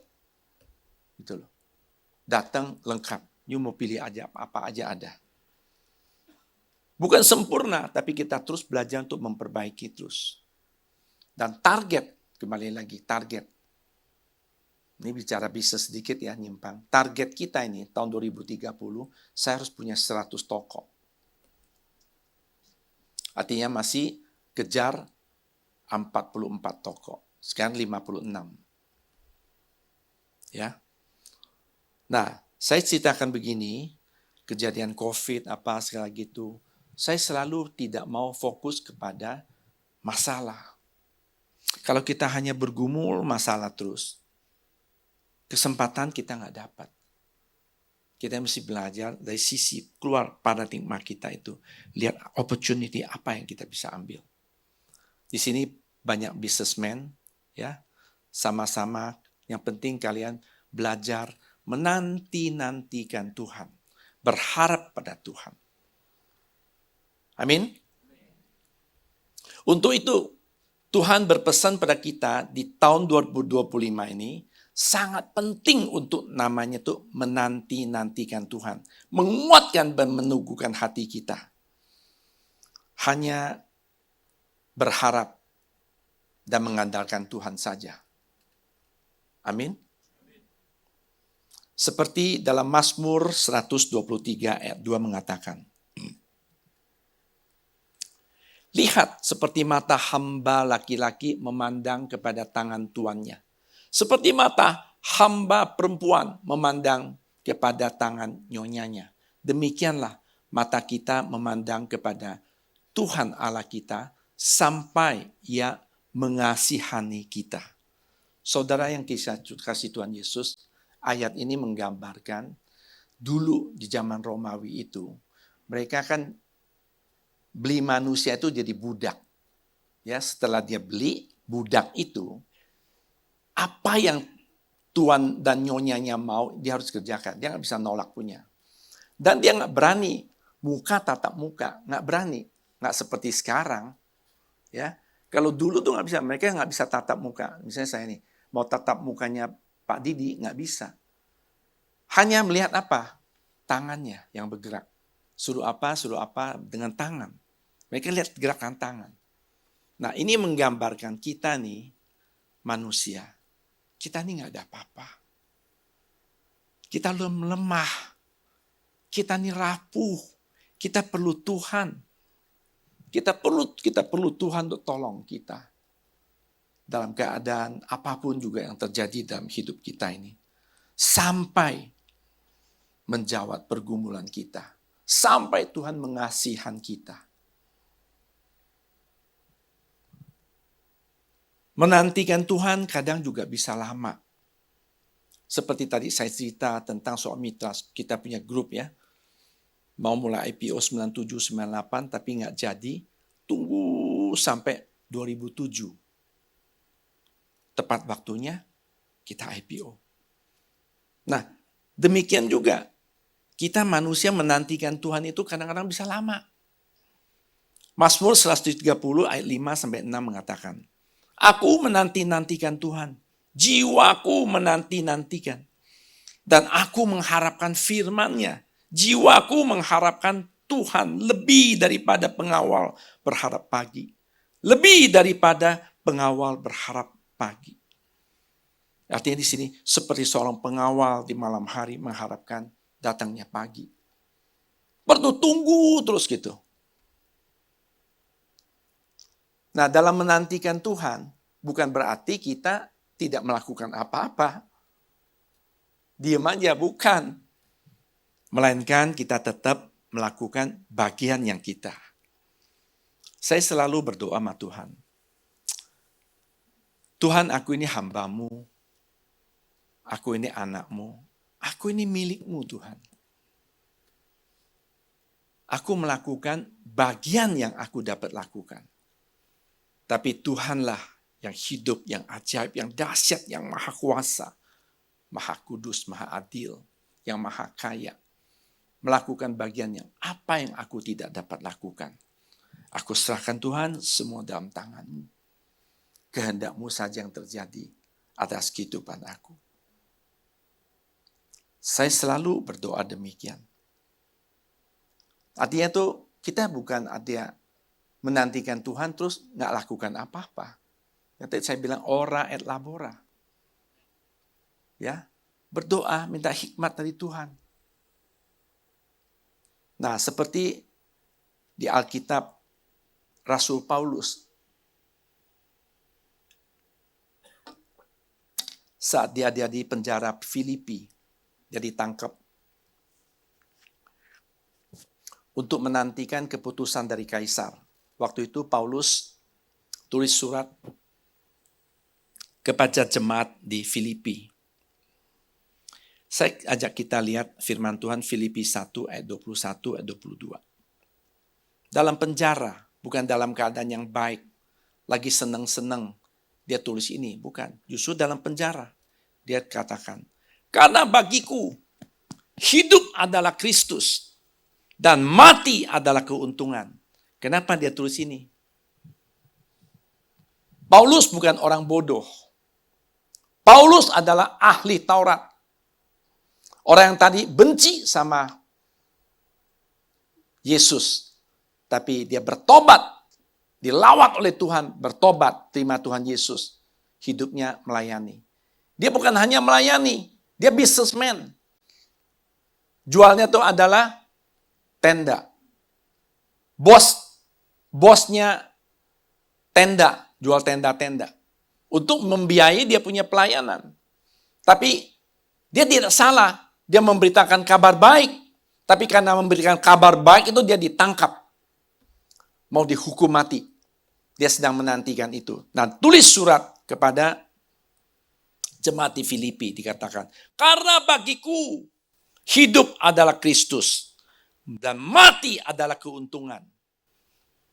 Gitu loh. Datang lengkap. You mau pilih aja apa aja ada. Bukan sempurna, tapi kita terus belajar untuk memperbaiki terus. Dan target, kembali lagi target. Ini bicara bisnis sedikit ya, nyimpang. Target kita ini tahun 2030, saya harus punya 100 toko. Artinya masih kejar 44 toko. Sekarang 56. Ya. Nah, saya ceritakan begini, kejadian COVID, apa segala gitu. Saya selalu tidak mau fokus kepada masalah. Kalau kita hanya bergumul masalah terus, kesempatan kita nggak dapat. Kita mesti belajar dari sisi keluar paradigma kita itu. Lihat opportunity apa yang kita bisa ambil. Di sini banyak businessman, ya, sama-sama. Yang penting kalian belajar menanti-nantikan Tuhan. Berharap pada Tuhan. Amin. Untuk itu, Tuhan berpesan pada kita di tahun 2025 ini, sangat penting untuk namanya itu menanti-nantikan Tuhan. Menguatkan dan meneguhkan hati kita. Hanya berharap dan mengandalkan Tuhan saja. Amin. Seperti dalam Mazmur 123 ayat 2 mengatakan, lihat seperti mata hamba laki-laki memandang kepada tangan tuannya. Seperti mata hamba perempuan memandang kepada tangan nyonyanya. Demikianlah mata kita memandang kepada Tuhan Allah kita sampai Ia mengasihani kita. Saudara yang kasih Tuhan Yesus, ayat ini menggambarkan dulu di zaman Romawi itu, mereka kan beli manusia itu jadi budak. Ya, setelah dia beli budak itu, apa yang tuan dan nyonyanya mau, dia harus kerjakan. Dia nggak bisa nolak punya. Dan dia nggak berani muka tatap muka, nggak berani, nggak seperti sekarang. Ya, kalau dulu tuh nggak bisa, mereka nggak bisa tatap muka. Misalnya saya nih mau tatap mukanya Pak Didi, nggak bisa. Hanya melihat apa? Tangannya yang bergerak. Suruh apa dengan tangan. Mereka lihat gerakan tangan. Nah, ini menggambarkan kita nih, manusia. Kita nih gak ada apa-apa. Kita lemah. Kita nih rapuh. Kita perlu Tuhan. Kita perlu Tuhan untuk tolong kita. Dalam keadaan apapun juga yang terjadi dalam hidup kita ini. Sampai menjawab pergumulan kita. Sampai Tuhan mengasihan kita. Menantikan Tuhan kadang juga bisa lama. Seperti tadi saya cerita tentang soal mitra, kita punya grup ya. Mau mulai IPO 97-98 tapi nggak jadi. Tunggu sampai 2007. Tepat waktunya kita IPO. Nah, demikian juga kita manusia menantikan Tuhan itu kadang-kadang bisa lama. Mazmur 130 ayat 5-6 mengatakan, aku menanti-nantikan Tuhan, jiwaku menanti-nantikan, dan aku mengharapkan firman-Nya. Jiwaku mengharapkan Tuhan lebih daripada pengawal berharap pagi. Lebih daripada pengawal berharap pagi. Artinya di sini seperti seorang pengawal di malam hari mengharapkan datangnya pagi. Perlu tunggu terus gitu. Nah, dalam menantikan Tuhan bukan berarti kita tidak melakukan apa-apa. Diam aja, bukan. Melainkan kita tetap melakukan bagian yang kita. Saya selalu berdoa sama Tuhan. Tuhan, aku ini hamba-Mu. Aku ini anak-Mu. Aku ini milik-Mu, Tuhan. Aku melakukan bagian yang aku dapat lakukan. Tapi Tuhanlah yang hidup, yang ajaib, yang dahsyat, yang maha kuasa. Maha kudus, maha adil, yang maha kaya. Melakukan bagian yang apa yang aku tidak dapat lakukan. Aku serahkan Tuhan semua dalam tangan-Mu. Kehendak-Mu saja yang terjadi atas kehidupan aku. Saya selalu berdoa demikian. Artinya itu kita bukan artinya menantikan Tuhan terus nggak lakukan apa-apa. Yang tadi saya bilang ora et labora. Ya, berdoa minta hikmat dari Tuhan. Nah, seperti di Alkitab Rasul Paulus saat dia di penjara Filipi, dia ditangkap untuk menantikan keputusan dari Kaisar. Waktu itu Paulus tulis surat kepada jemaat di Filipi. Saya ajak kita lihat firman Tuhan Filipi 1 ayat 21 ayat 22. Dalam penjara, bukan dalam keadaan yang baik, lagi senang-senang dia tulis ini, bukan. Justru dalam penjara dia katakan, karena bagiku hidup adalah Kristus dan mati adalah keuntungan. Kenapa dia tulis ini? Paulus bukan orang bodoh. Paulus adalah ahli Taurat. Orang yang tadi benci sama Yesus. Tapi dia bertobat. Dilawat oleh Tuhan, bertobat, terima Tuhan Yesus. Hidupnya melayani. Dia bukan hanya melayani, dia businessman. Jualnya itu adalah tenda. Bosnya tenda, jual tenda-tenda. Untuk membiayai dia punya pelayanan. Tapi dia tidak salah, dia memberitakan kabar baik. Tapi karena memberikan kabar baik itu dia ditangkap. Mau dihukum mati. Dia sedang menantikan itu. Nah, tulis surat kepada jemaat di Filipi dikatakan, karena bagiku hidup adalah Kristus dan mati adalah keuntungan.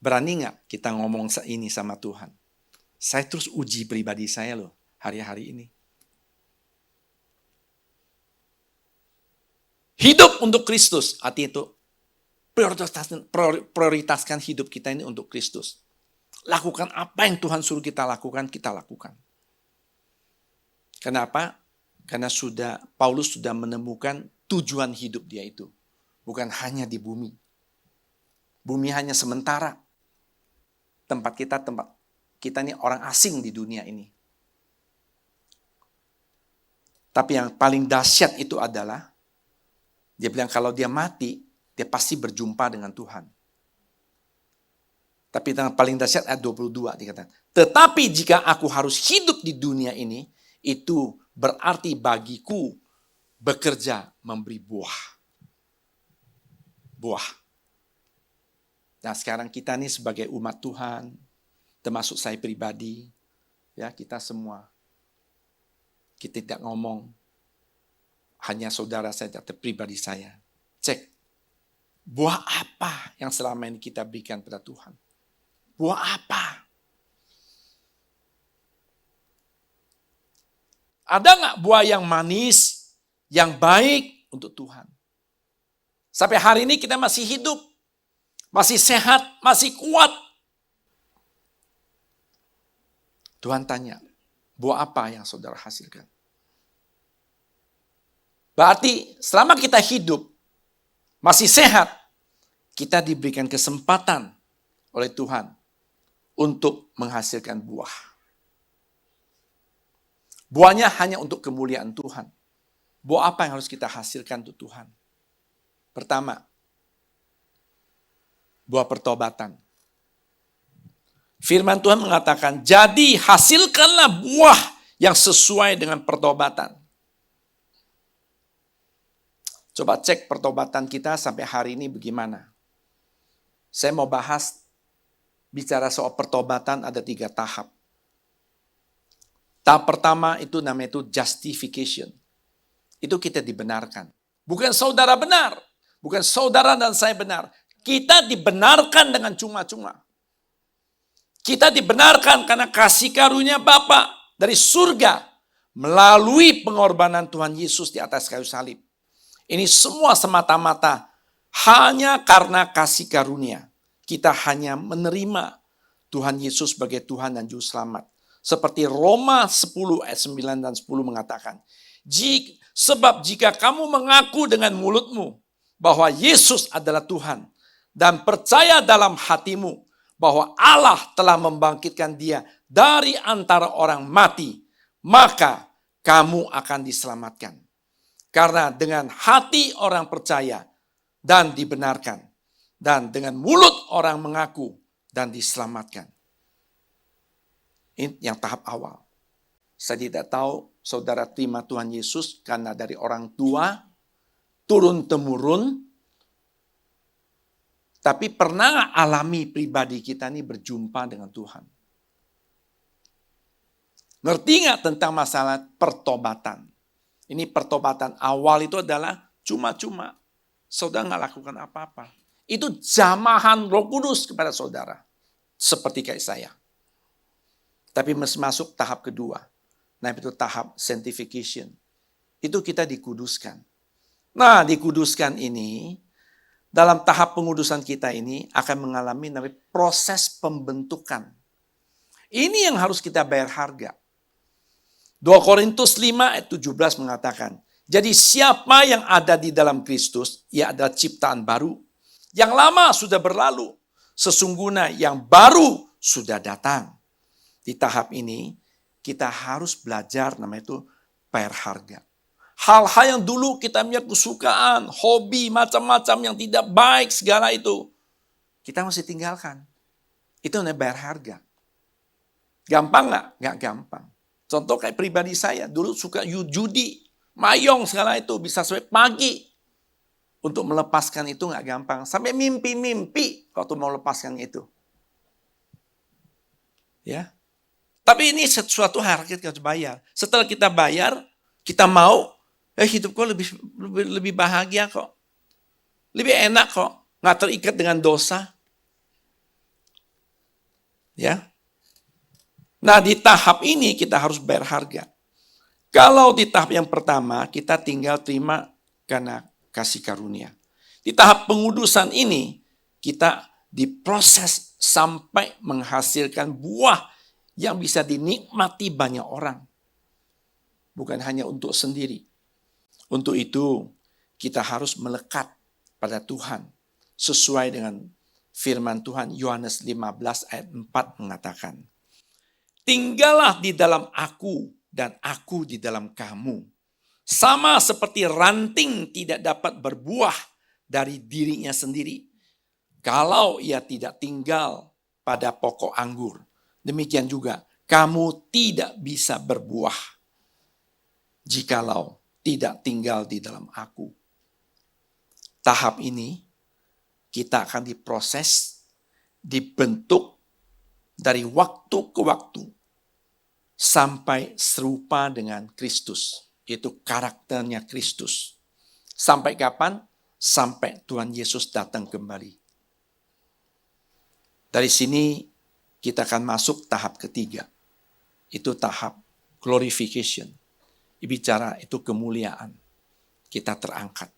Berani nggak kita ngomong ini sama Tuhan? Saya terus uji pribadi saya loh hari-hari ini. Hidup untuk Kristus, artinya itu prioritaskan hidup kita ini untuk Kristus. Lakukan apa yang Tuhan suruh kita lakukan, kita lakukan. Kenapa? Karena Paulus sudah menemukan tujuan hidup dia itu. Bukan hanya di bumi. Bumi hanya sementara. Tempat kita ini orang asing di dunia ini. Tapi yang paling dahsyat itu adalah, dia bilang kalau dia mati, dia pasti berjumpa dengan Tuhan. Tapi yang paling dahsyat ayat 22 dikatakan, tetapi jika aku harus hidup di dunia ini, itu berarti bagiku bekerja memberi buah. Buah. Nah sekarang kita nih sebagai umat Tuhan, termasuk saya pribadi, ya kita semua, kita tidak ngomong, hanya saudara saya atau pribadi saya. Cek, buah apa yang selama ini kita berikan pada Tuhan? Buah apa? Ada nggak buah yang manis, yang baik untuk Tuhan? Sampai hari ini kita masih hidup, masih sehat, masih kuat. Tuhan tanya, buah apa yang saudara hasilkan? Berarti selama kita hidup, masih sehat, kita diberikan kesempatan oleh Tuhan untuk menghasilkan buah. Buahnya hanya untuk kemuliaan Tuhan. Buah apa yang harus kita hasilkan untuk Tuhan? Pertama, buah pertobatan. Firman Tuhan mengatakan, jadi hasilkanlah buah yang sesuai dengan pertobatan. Coba cek pertobatan kita sampai hari ini bagaimana. Saya mau bahas, bicara soal pertobatan ada 3 tahap. Tahap pertama itu namanya itu justification. Itu kita dibenarkan. Bukan saudara benar. Bukan saudara dan saya benar. Kita dibenarkan dengan cuma-cuma. Kita dibenarkan karena kasih karunia Bapa dari surga melalui pengorbanan Tuhan Yesus di atas kayu salib. Ini semua semata-mata hanya karena kasih karunia. Kita hanya menerima Tuhan Yesus sebagai Tuhan dan Juru Selamat. Seperti Roma 10 ayat 9 dan 10 mengatakan. Sebab jika kamu mengaku dengan mulutmu bahwa Yesus adalah Tuhan dan percaya dalam hatimu bahwa Allah telah membangkitkan dia dari antara orang mati, maka kamu akan diselamatkan. Karena dengan hati orang percaya dan dibenarkan, dan dengan mulut orang mengaku dan diselamatkan. Ini yang tahap awal. Saya tidak tahu saudara terima Tuhan Yesus karena dari orang tua, turun-temurun, tapi pernah alami pribadi kita ini berjumpa dengan Tuhan? Ngerti nggak tentang masalah pertobatan? Ini pertobatan awal itu adalah cuma-cuma. Saudara nggak lakukan apa-apa. Itu jamahan Roh Kudus kepada saudara. Seperti kayak saya. Tapi masuk tahap kedua. Nah itu tahap sanctification. Itu kita dikuduskan. Nah dikuduskan ini, dalam tahap pengudusan kita ini akan mengalami namanya proses pembentukan. Ini yang harus kita bayar harga. 2 Korintus 5 ayat 17 mengatakan, jadi siapa yang ada di dalam Kristus, ia adalah ciptaan baru. Yang lama sudah berlalu, sesungguhnya yang baru sudah datang. Di tahap ini, kita harus belajar namanya itu bayar harga. Hal-hal yang dulu kita punya kesukaan, hobi, macam-macam yang tidak baik segala itu, kita mesti tinggalkan. Itu namanya bayar harga. Gampang nggak? Nggak gampang. Contoh kayak pribadi saya, dulu suka judi, mayong segala itu, bisa sampai pagi. Untuk melepaskan itu nggak gampang. Sampai mimpi-mimpi waktu mau lepaskan itu. Ya. Tapi ini sesuatu harga kita harus bayar. Setelah kita bayar, kita mau, hidupku lebih bahagia kok. Lebih enak kok. Nggak terikat dengan dosa. Ya. Nah di tahap ini kita harus bayar harga. Kalau di tahap yang pertama kita tinggal terima karena kasih karunia. Di tahap pengudusan ini kita diproses sampai menghasilkan buah yang bisa dinikmati banyak orang. Bukan hanya untuk sendiri. Untuk itu kita harus melekat pada Tuhan. Sesuai dengan firman Tuhan Yohanes 15 ayat 4 mengatakan. Tinggallah di dalam aku dan aku di dalam kamu. Sama seperti ranting tidak dapat berbuah dari dirinya sendiri kalau ia tidak tinggal pada pokok anggur. Demikian juga kamu tidak bisa berbuah jikalau tidak tinggal di dalam aku. Tahap ini kita akan diproses, dibentuk dari waktu ke waktu sampai serupa dengan Kristus. Itu karakternya Kristus. Sampai kapan? Sampai Tuhan Yesus datang kembali. Dari sini kita akan masuk tahap ketiga. Itu tahap glorification. Bicara itu kemuliaan. Kita terangkat.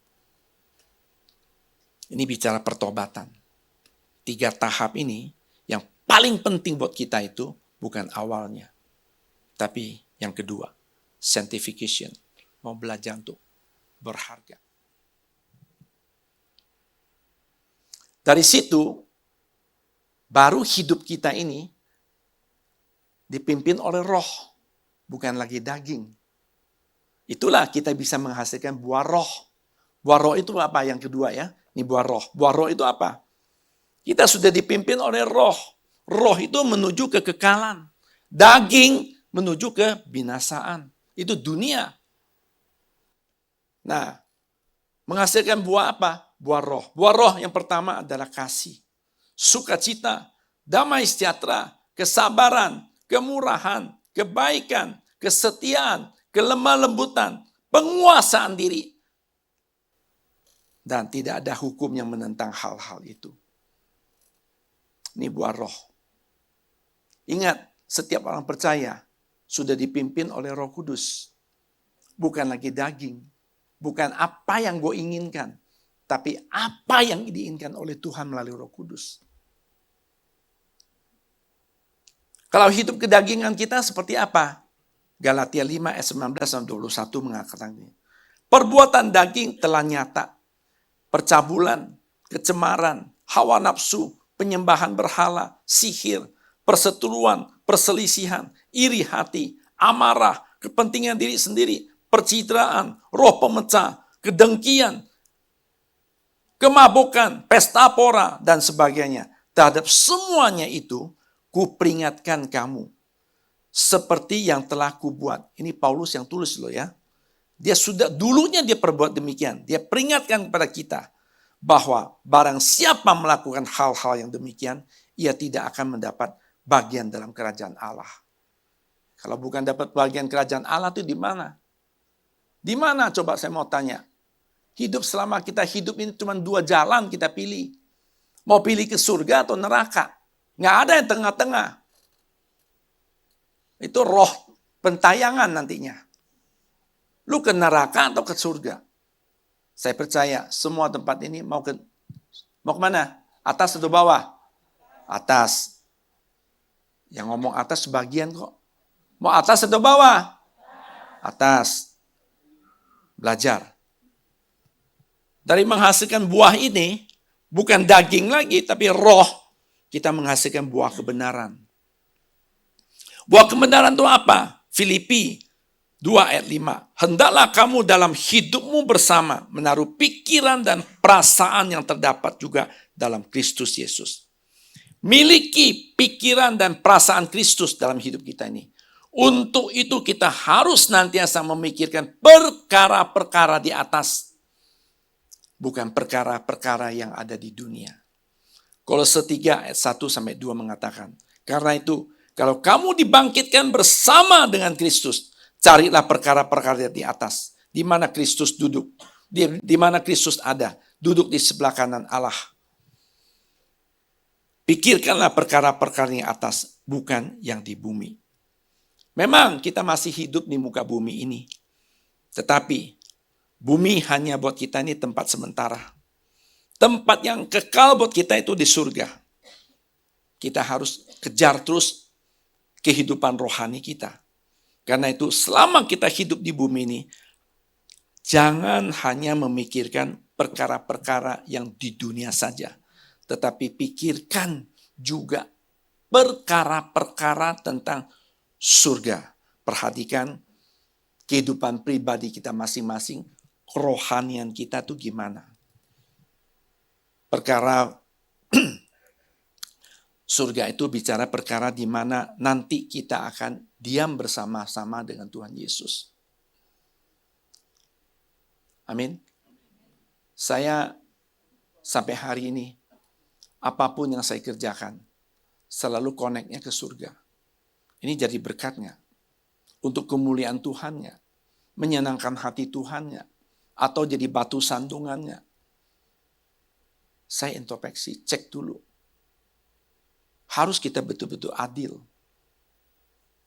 Ini bicara pertobatan. 3 tahap ini yang paling penting buat kita itu bukan awalnya. Tapi yang kedua, sanctification. Mau belajar untuk berharga. Dari situ, baru hidup kita ini dipimpin oleh roh. Bukan lagi daging. Itulah kita bisa menghasilkan buah roh. Buah roh itu apa yang kedua ya? Ini buah roh. Buah roh itu apa? Kita sudah dipimpin oleh roh. Roh itu menuju kekekalan. Daging menuju ke binasaan. Itu dunia. Nah, menghasilkan buah apa? Buah roh. Buah roh yang pertama adalah kasih. Sukacita, damai sejahtera, kesabaran, kemurahan, kebaikan, kesetiaan, kelemah lembutan, penguasaan diri. Dan tidak ada hukum yang menentang hal-hal itu. Ini buah roh. Ingat, setiap orang percaya sudah dipimpin oleh Roh Kudus. Bukan lagi daging. Bukan apa yang gue inginkan. Tapi apa yang diinginkan oleh Tuhan melalui Roh Kudus. Kalau hidup kedagingan kita seperti apa? Galatia 5 ayat 19-21 mengatakan ini. Perbuatan daging telah nyata. Percabulan, kecemaran, hawa nafsu, penyembahan berhala, sihir, perseteruan, perselisihan, iri hati, amarah, kepentingan diri sendiri, percitraan, roh pemecah, kedengkian, kemabukan, pesta pora, dan sebagainya. Terhadap semuanya itu, kuperingatkan kamu. Seperti yang telah kubuat. Ini Paulus yang tulis loh ya. Dia sudah dulunya dia perbuat demikian. Dia peringatkan kepada kita bahwa barang siapa melakukan hal-hal yang demikian, ia tidak akan mendapat bagian dalam kerajaan Allah. Kalau bukan dapat bagian kerajaan Allah itu di mana? Di mana coba saya mau tanya? Hidup selama kita hidup ini cuma 2 jalan kita pilih. Mau pilih ke surga atau neraka. Nggak ada yang tengah-tengah. Itu roh pentayangan nantinya. Lu ke neraka atau ke surga? Saya percaya semua tempat ini mau kemana? Atas atau bawah? Atas. Yang ngomong atas sebagian kok. Mau atas atau bawah? Atas. Belajar. Dari menghasilkan buah ini, bukan daging lagi, tapi roh. Kita menghasilkan buah kebenaran. Buah kebenaran itu apa? Filipi 2 ayat 5. Hendaklah kamu dalam hidupmu bersama menaruh pikiran dan perasaan yang terdapat juga dalam Kristus Yesus. Miliki pikiran dan perasaan Kristus dalam hidup kita ini. Untuk itu kita harus nantiasa memikirkan perkara-perkara di atas. Bukan perkara-perkara yang ada di dunia. Kolose 3 ayat 1-2 mengatakan. Karena itu, kalau kamu dibangkitkan bersama dengan Kristus, carilah perkara-perkara di atas. Di mana Kristus duduk. Di mana Kristus ada. Duduk di sebelah kanan Allah. Pikirkanlah perkara-perkara yang atas. Bukan yang di bumi. Memang kita masih hidup di muka bumi ini. Tetapi bumi hanya buat kita ini tempat sementara. Tempat yang kekal buat kita itu di surga. Kita harus kejar terus kehidupan rohani kita. Karena itu selama kita hidup di bumi ini, jangan hanya memikirkan perkara-perkara yang di dunia saja. Tetapi pikirkan juga perkara-perkara tentang surga. Perhatikan kehidupan pribadi kita masing-masing, kerohanian kita tuh gimana. Perkara surga itu bicara perkara di mana nanti kita akan diam bersama-sama dengan Tuhan Yesus. Amin. Saya sampai hari ini, apapun yang saya kerjakan, selalu connect-nya ke surga. Ini jadi berkatnya. Untuk kemuliaan Tuhannya. Menyenangkan hati Tuhannya. Atau jadi batu sandungannya. Saya introspeksi, cek dulu. Harus kita betul-betul adil.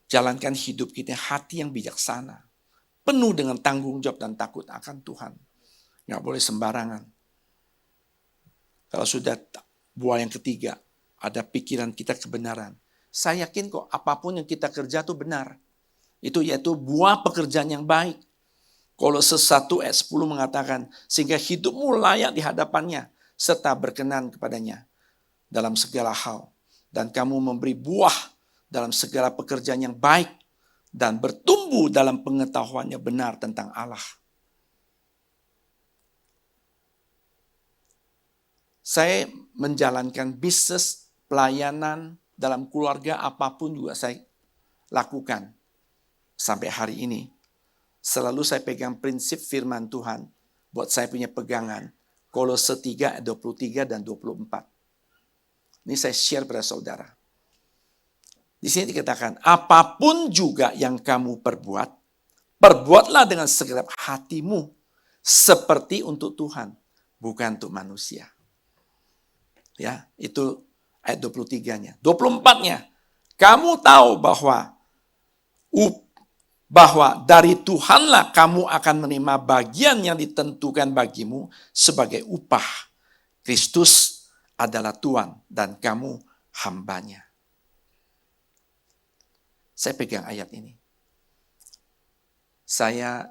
Jalankan hidup kita hati yang bijaksana. Penuh dengan tanggung jawab dan takut akan Tuhan. Nggak boleh sembarangan. Kalau sudah buah yang ketiga, ada pikiran kita kebenaran. Saya yakin kok apapun yang kita kerja itu benar. Itu yaitu buah pekerjaan yang baik. Kolose 1 ayat 10 mengatakan, sehingga hidupmu layak di hadapannya, serta berkenan kepadanya dalam segala hal. Dan kamu memberi buah dalam segala pekerjaan yang baik, dan bertumbuh dalam pengetahuannya benar tentang Allah. Saya menjalankan bisnis, pelayanan, dalam keluarga apapun juga saya lakukan. Sampai hari ini, selalu saya pegang prinsip firman Tuhan, buat saya punya pegangan, Kolose 3 ayat 23 dan 24. Ini saya share pada saudara. Di sini dikatakan, apapun juga yang kamu perbuat, perbuatlah dengan segenap hatimu, seperti untuk Tuhan, bukan untuk manusia. Ya, itu ayat 23-nya. 24-nya, kamu tahu bahwa dari Tuhanlah kamu akan menerima bagian yang ditentukan bagimu sebagai upah. Kristus adalah Tuhan dan kamu hambanya. Saya pegang ayat ini. Saya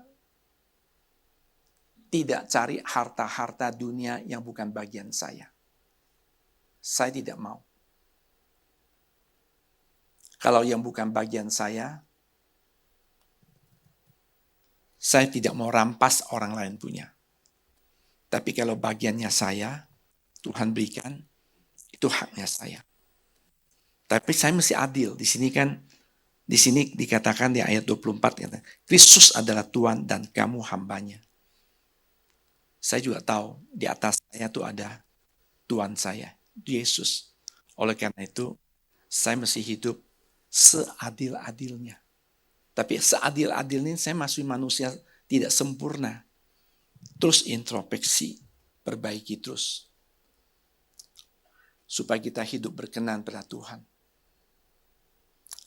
tidak cari harta-harta dunia yang bukan bagian saya. Saya tidak mau. Kalau yang bukan bagian saya tidak mau rampas orang lain punya. Tapi kalau bagiannya saya, Tuhan berikan, itu haknya saya. Tapi saya mesti adil. Di sini dikatakan di ayat 24, Kristus adalah Tuhan dan kamu hambanya. Saya juga tahu di atas saya itu ada Tuhan saya, Yesus. Oleh karena itu, saya mesti hidup seadil-adilnya. Tapi seadil-adilnya saya masih manusia tidak sempurna. Terus introspeksi, perbaiki terus. Supaya kita hidup berkenan pada Tuhan.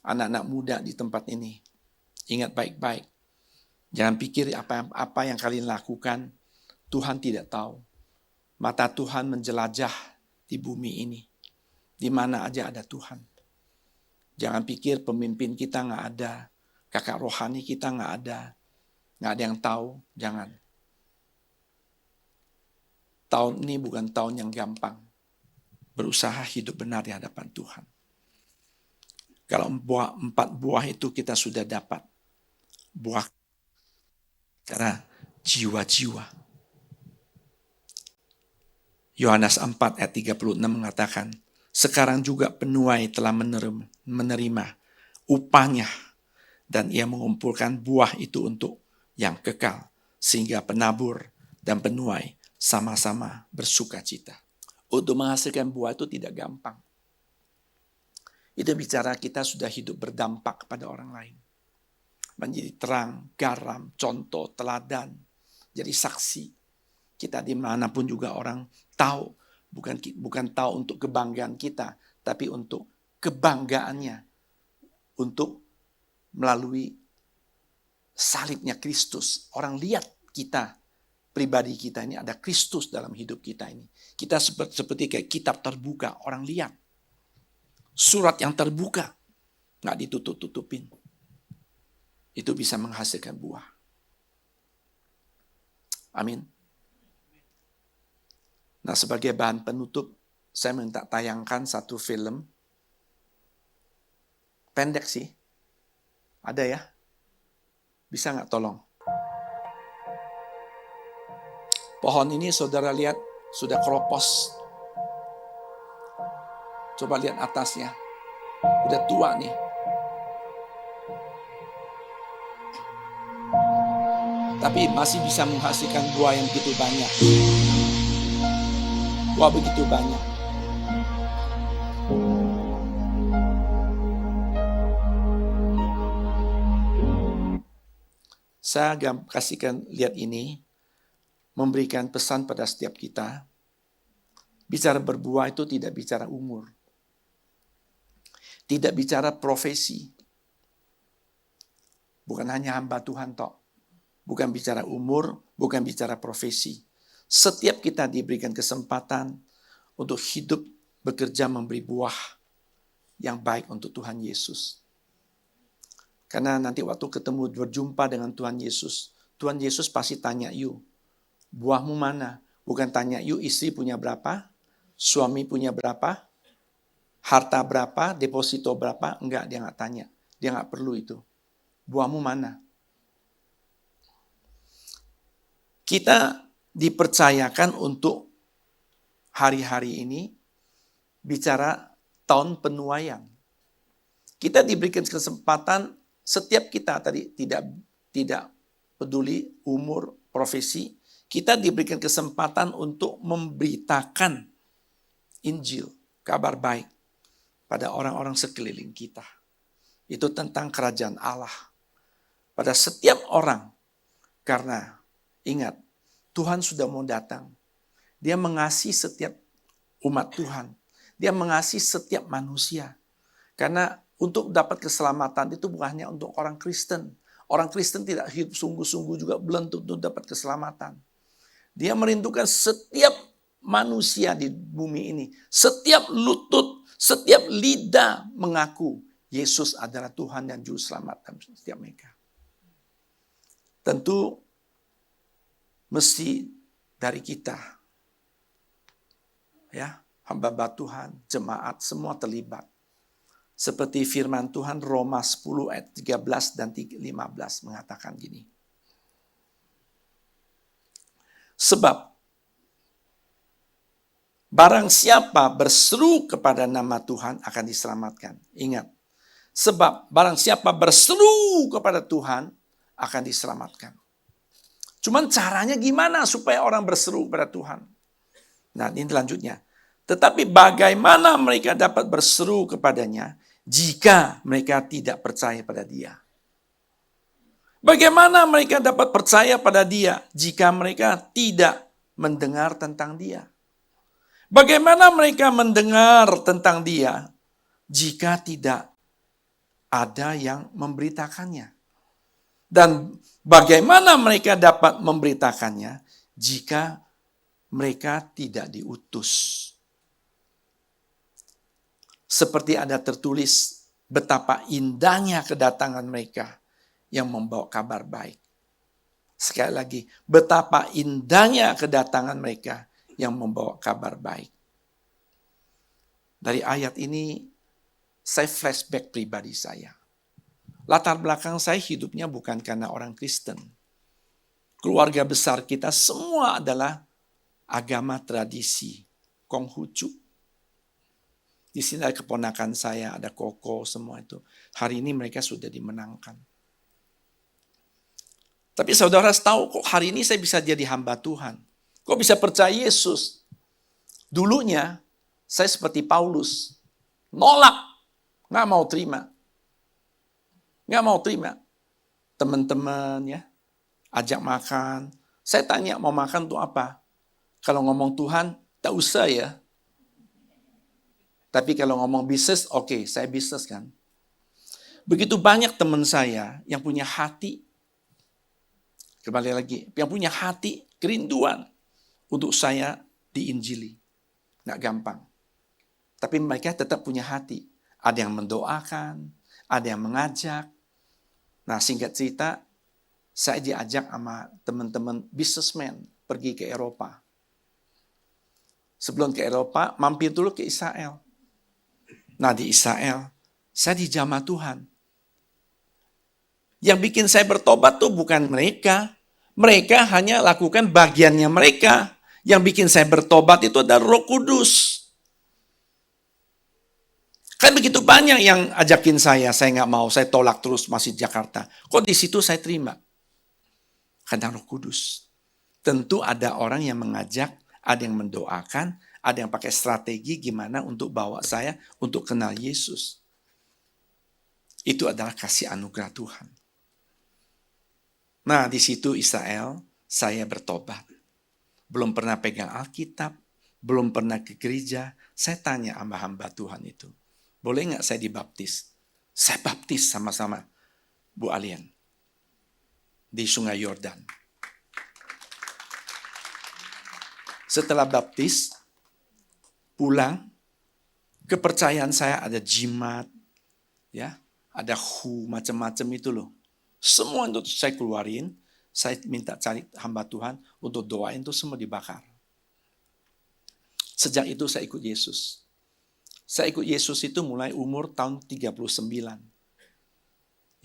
Anak-anak muda di tempat ini, ingat baik-baik. Jangan pikir apa yang kalian lakukan, Tuhan tidak tahu. Mata Tuhan menjelajah di bumi ini. Di mana aja ada Tuhan. Jangan pikir pemimpin kita nggak ada. Kakak rohani kita nggak ada. Nggak ada yang tahu. Jangan. Tahun ini bukan tahun yang gampang. Berusaha hidup benar di hadapan Tuhan. Kalau 4 buah itu kita sudah dapat. Buah. Karena jiwa-jiwa. Yohanes 4 ayat 36 mengatakan, sekarang juga penuai telah menerima upahnya dan ia mengumpulkan buah itu untuk yang kekal sehingga penabur dan penuai sama-sama bersuka cita. Untuk menghasilkan buah itu tidak gampang. Itu bicara kita sudah hidup berdampak kepada orang lain. Menjadi terang, garam, contoh, teladan. Jadi saksi. Kita dimanapun juga orang tahu. Bukan tahu untuk kebanggaan kita, tapi untuk kebanggaannya. Untuk melalui salibnya Kristus. Orang lihat kita, pribadi kita ini ada Kristus dalam hidup kita ini. Kita seperti kayak kitab terbuka, orang lihat. Surat yang terbuka, nggak ditutup-tutupin. Itu bisa menghasilkan buah. Amin. Nah, sebagai bahan penutup, saya minta tayangkan satu film. Pendek sih. Ada ya? Bisa nggak tolong? Pohon ini saudara lihat sudah keropos. Coba lihat atasnya. Udah tua nih. Tapi masih bisa menghasilkan buah yang begitu banyak. Buah begitu banyak. Saya kasihkan lihat ini, memberikan pesan pada setiap kita. Bicara berbuah itu tidak bicara umur. Tidak bicara profesi. Bukan hanya hamba Tuhan tok. Bukan bicara umur, bukan bicara profesi. Setiap kita diberikan kesempatan untuk hidup, bekerja, memberi buah yang baik untuk Tuhan Yesus. Karena nanti waktu ketemu, berjumpa dengan Tuhan Yesus pasti tanya you, buahmu mana? Bukan tanya you istri punya berapa, suami punya berapa, harta berapa, deposito berapa. Enggak, dia nggak tanya. Dia nggak perlu itu. Buahmu mana? Kita dipercayakan untuk hari-hari ini bicara tahun penuaian. Kita diberikan kesempatan, setiap kita tadi tidak peduli umur, profesi, kita diberikan kesempatan untuk memberitakan Injil, kabar baik pada orang-orang sekeliling kita. Itu tentang kerajaan Allah. Pada setiap orang, karena ingat, Tuhan sudah mau datang. Dia mengasihi setiap umat Tuhan. Dia mengasihi setiap manusia. Karena untuk dapat keselamatan itu bukan hanya untuk orang Kristen. Orang Kristen tidak hidup sungguh-sungguh juga belum tentu dapat keselamatan. Dia merindukan setiap manusia di bumi ini. Setiap lutut, setiap lidah mengaku Yesus adalah Tuhan dan Juru Selamat dalam setiap mereka. Tentu mesti dari kita, ya, hamba Tuhan, jemaat, semua terlibat. Seperti firman Tuhan Roma 10 ayat 13 dan 15 mengatakan gini. Sebab barang siapa berseru kepada nama Tuhan akan diselamatkan. Ingat, sebab barang siapa berseru kepada Tuhan akan diselamatkan. Cuman caranya gimana supaya orang berseru kepada Tuhan? Nah, ini selanjutnya. Tetapi bagaimana mereka dapat berseru kepadanya jika mereka tidak percaya pada Dia? Bagaimana mereka dapat percaya pada Dia jika mereka tidak mendengar tentang Dia? Bagaimana mereka mendengar tentang Dia jika tidak ada yang memberitakannya? Dan bagaimana mereka dapat memberitakannya jika mereka tidak diutus? Seperti ada tertulis betapa indahnya kedatangan mereka yang membawa kabar baik. Sekali lagi, betapa indahnya kedatangan mereka yang membawa kabar baik. Dari ayat ini, saya flashback pribadi saya. Latar belakang saya hidupnya bukan karena orang Kristen. Keluarga besar kita semua adalah agama tradisi, Konghucu. Di sini ada keponakan saya, ada koko, semua itu. Hari ini mereka sudah dimenangkan. Tapi saudara tahu kok hari ini saya bisa jadi hamba Tuhan. Kok bisa percaya Yesus? Dulunya saya seperti Paulus. Nolak. Nggak mau terima. Nggak mau terima. Teman-teman ya, ajak makan. Saya tanya mau makan untuk apa? Kalau ngomong Tuhan, tak usah ya. Tapi kalau ngomong bisnis, oke, saya bisnis kan. Begitu banyak teman saya yang punya hati, kembali lagi, yang punya hati kerinduan untuk saya diinjili. Nggak gampang. Tapi mereka tetap punya hati. Ada yang mendoakan, ada yang mengajak. Nah, singkat cerita, saya diajak sama teman-teman businessman pergi ke Eropa. Sebelum ke Eropa, mampir dulu ke Israel. Nah, di Israel, saya dijamah Tuhan. Yang bikin saya bertobat tuh bukan mereka. Mereka hanya lakukan bagiannya mereka. Yang bikin saya bertobat itu adalah Roh Kudus. begitu banyak yang ajakin saya nggak mau, saya tolak terus masih Jakarta. Kok di situ saya terima? Karena Roh Kudus. Tentu ada orang yang mengajak, ada yang mendoakan, ada yang pakai strategi gimana untuk bawa saya untuk kenal Yesus. Itu adalah kasih anugerah Tuhan. Nah, di situ Israel, saya bertobat. Belum pernah pegang Alkitab, belum pernah ke gereja. Saya tanya hamba-hamba Tuhan itu, boleh nggak saya dibaptis? Saya baptis sama-sama Bu Alien di Sungai Yordan. Setelah baptis, pulang, kepercayaan saya ada jimat, ya, ada macam-macam itu loh. Semua itu saya keluarin, saya minta cari hamba Tuhan untuk doain itu semua dibakar. Sejak itu saya ikut Yesus. Saya ikut Yesus itu mulai umur tahun 39.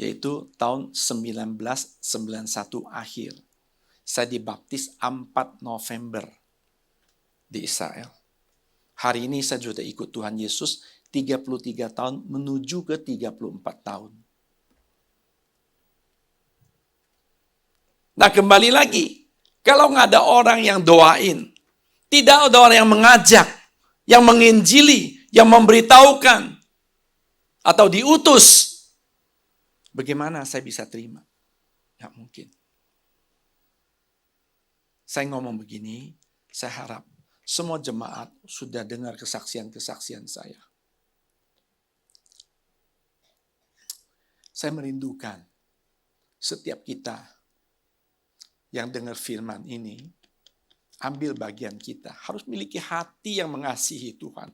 Yaitu tahun 1991 akhir. Saya dibaptis 4 November di Israel. Hari ini saya sudah ikut Tuhan Yesus 33 tahun menuju ke 34 tahun. Nah, kembali lagi, kalau nggak ada orang yang doain, tidak ada orang yang mengajak, yang menginjili, yang memberitahukan, atau diutus, bagaimana saya bisa terima? Nggak mungkin. Saya ngomong begini, saya harap semua jemaat sudah dengar kesaksian-kesaksian saya. Saya merindukan setiap kita yang dengar firman ini, ambil bagian kita. Harus miliki hati yang mengasihi Tuhan.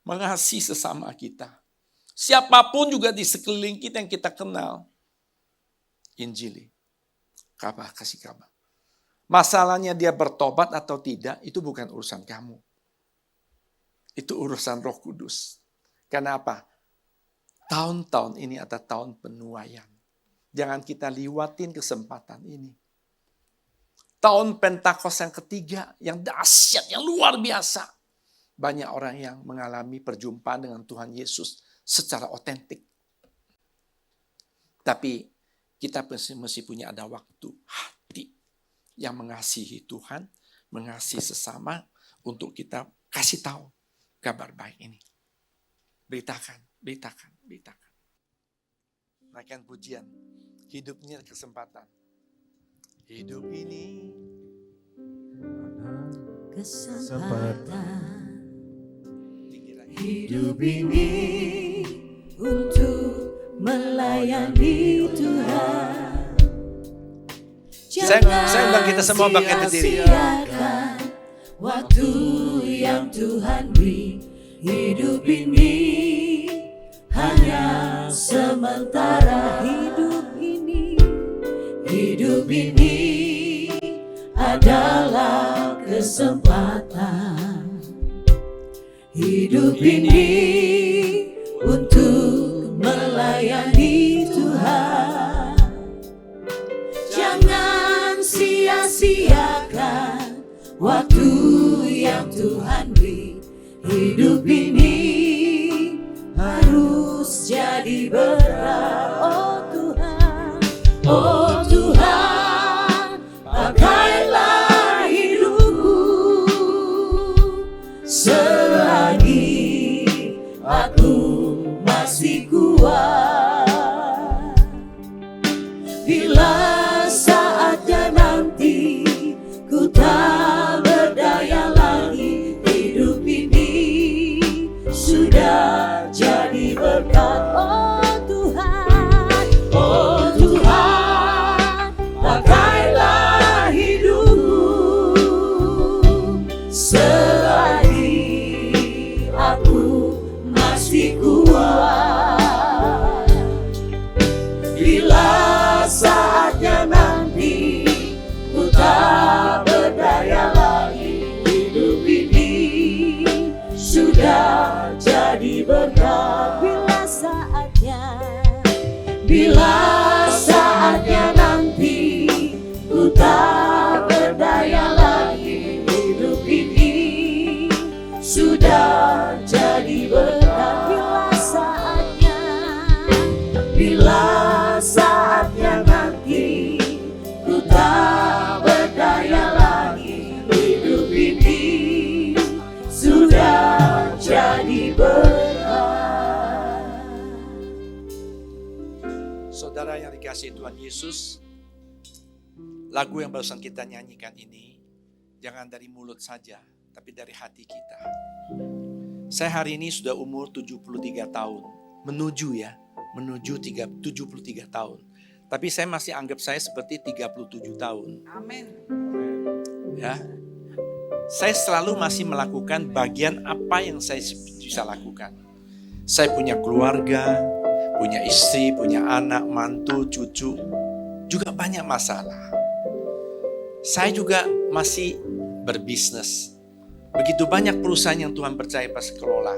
Mengasihi sesama kita. Siapapun juga di sekeliling kita yang kita kenal. Injili. Kasih kabar. Masalahnya dia bertobat atau tidak, itu bukan urusan kamu. Itu urusan Roh Kudus. Kenapa? Tahun-tahun ini ada tahun penuaian. Jangan kita liwatin kesempatan ini. Tahun Pentakosta yang ketiga, yang dahsyat, yang luar biasa. Banyak orang yang mengalami perjumpaan dengan Tuhan Yesus secara otentik. Tapi kita mesti punya ada waktu, hati yang mengasihi Tuhan, mengasihi sesama untuk kita kasih tahu kabar baik ini. Beritakan. Naikkan pujian. Hidupnya kesempatan. Hidup ini kesempatan. Hidup ini untuk melayani Tuhan. Saya undang kita semua bangkit berdiri. Sia-siakan waktu yang Tuhan beri. Hidup ini hanya sementara. Hidup ini adalah kesempatan. Hidup ini untuk melayani Tuhan. Jangan sia-siakan waktu yang Tuhan beri. Hidup ini harus jadi berkat. Oh Tuhan, oh Tuhan, pakailah hidupku selagi aku masih kuat. Bila saatnya nanti ku tak berdaya lagi, hidup ini sudah jadi berkat. Oh Tuhan, oh Tuhan, pakailah hidupku selagi aku masih kuat. Bila saatnya nanti ku tak berdaya lagi, hidup ini sudah jadi berkat. Bila saatnya nanti ku tak berdaya lagi, hidup ini sudah jadi berkat. kasih Tuhan Yesus, lagu yang barusan kita nyanyikan ini, jangan dari mulut saja, tapi dari hati kita. Saya hari ini sudah umur 73 tahun, menuju 73 tahun. Tapi saya masih anggap saya seperti 37 tahun. Amin. Ya. Saya selalu masih melakukan bagian apa yang saya bisa lakukan. Saya punya keluarga, punya istri, punya anak, mantu, cucu. Juga banyak masalah. Saya juga masih berbisnis. Begitu banyak perusahaan yang Tuhan percaya pas kelola.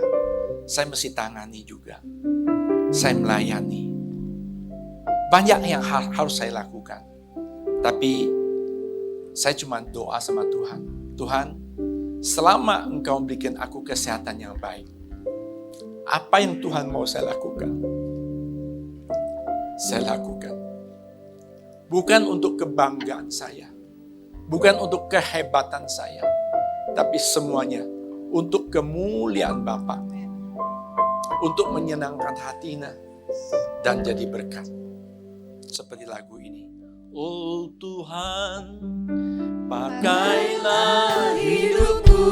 Saya mesti tangani juga. Saya melayani. Banyak yang harus saya lakukan. Tapi saya cuma doa sama Tuhan. Tuhan, selama Engkau memberikan aku kesehatan yang baik, apa yang Tuhan mau saya lakukan? Saya lakukan. Bukan untuk kebanggaan saya. Bukan untuk kehebatan saya. Tapi semuanya untuk kemuliaan Bapa. Untuk menyenangkan hatinya dan jadi berkat. Seperti lagu ini. Oh Tuhan, pakailah hidupku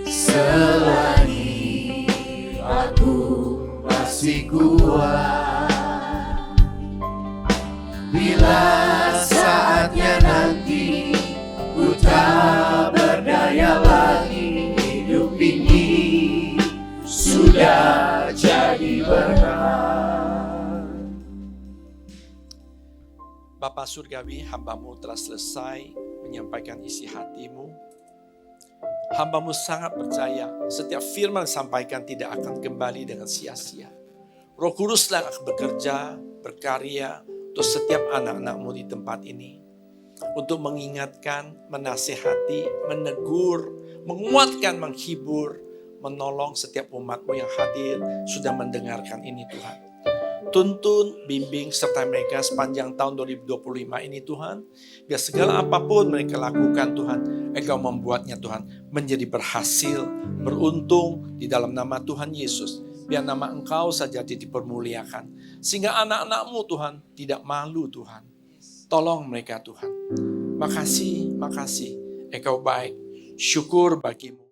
selagi aku masih kuat. Bila saatnya nanti ku tak berdaya lagi, hidup ini sudah jadi berkat. Bapa Surgawi, hamba-Mu telah selesai menyampaikan isi hati-Mu. Hamba-Mu sangat percaya setiap firman disampaikan tidak akan kembali dengan sia-sia. Roh Kuduslah akan bekerja, berkarya untuk setiap anak-anak-Mu di tempat ini. Untuk mengingatkan, menasihati, menegur, menguatkan, menghibur, menolong setiap umat-Mu yang hadir sudah mendengarkan ini Tuhan. Tuntun, bimbing, serta mereka sepanjang tahun 2025 ini Tuhan. Biar segala apapun mereka lakukan Tuhan, Engkau membuatnya Tuhan menjadi berhasil, beruntung di dalam nama Tuhan Yesus. Biar nama Engkau saja dipermuliakan. Sehingga anak-anak-Mu Tuhan tidak malu Tuhan. Tolong mereka Tuhan. Makasih, Engkau baik. Syukur bagimu.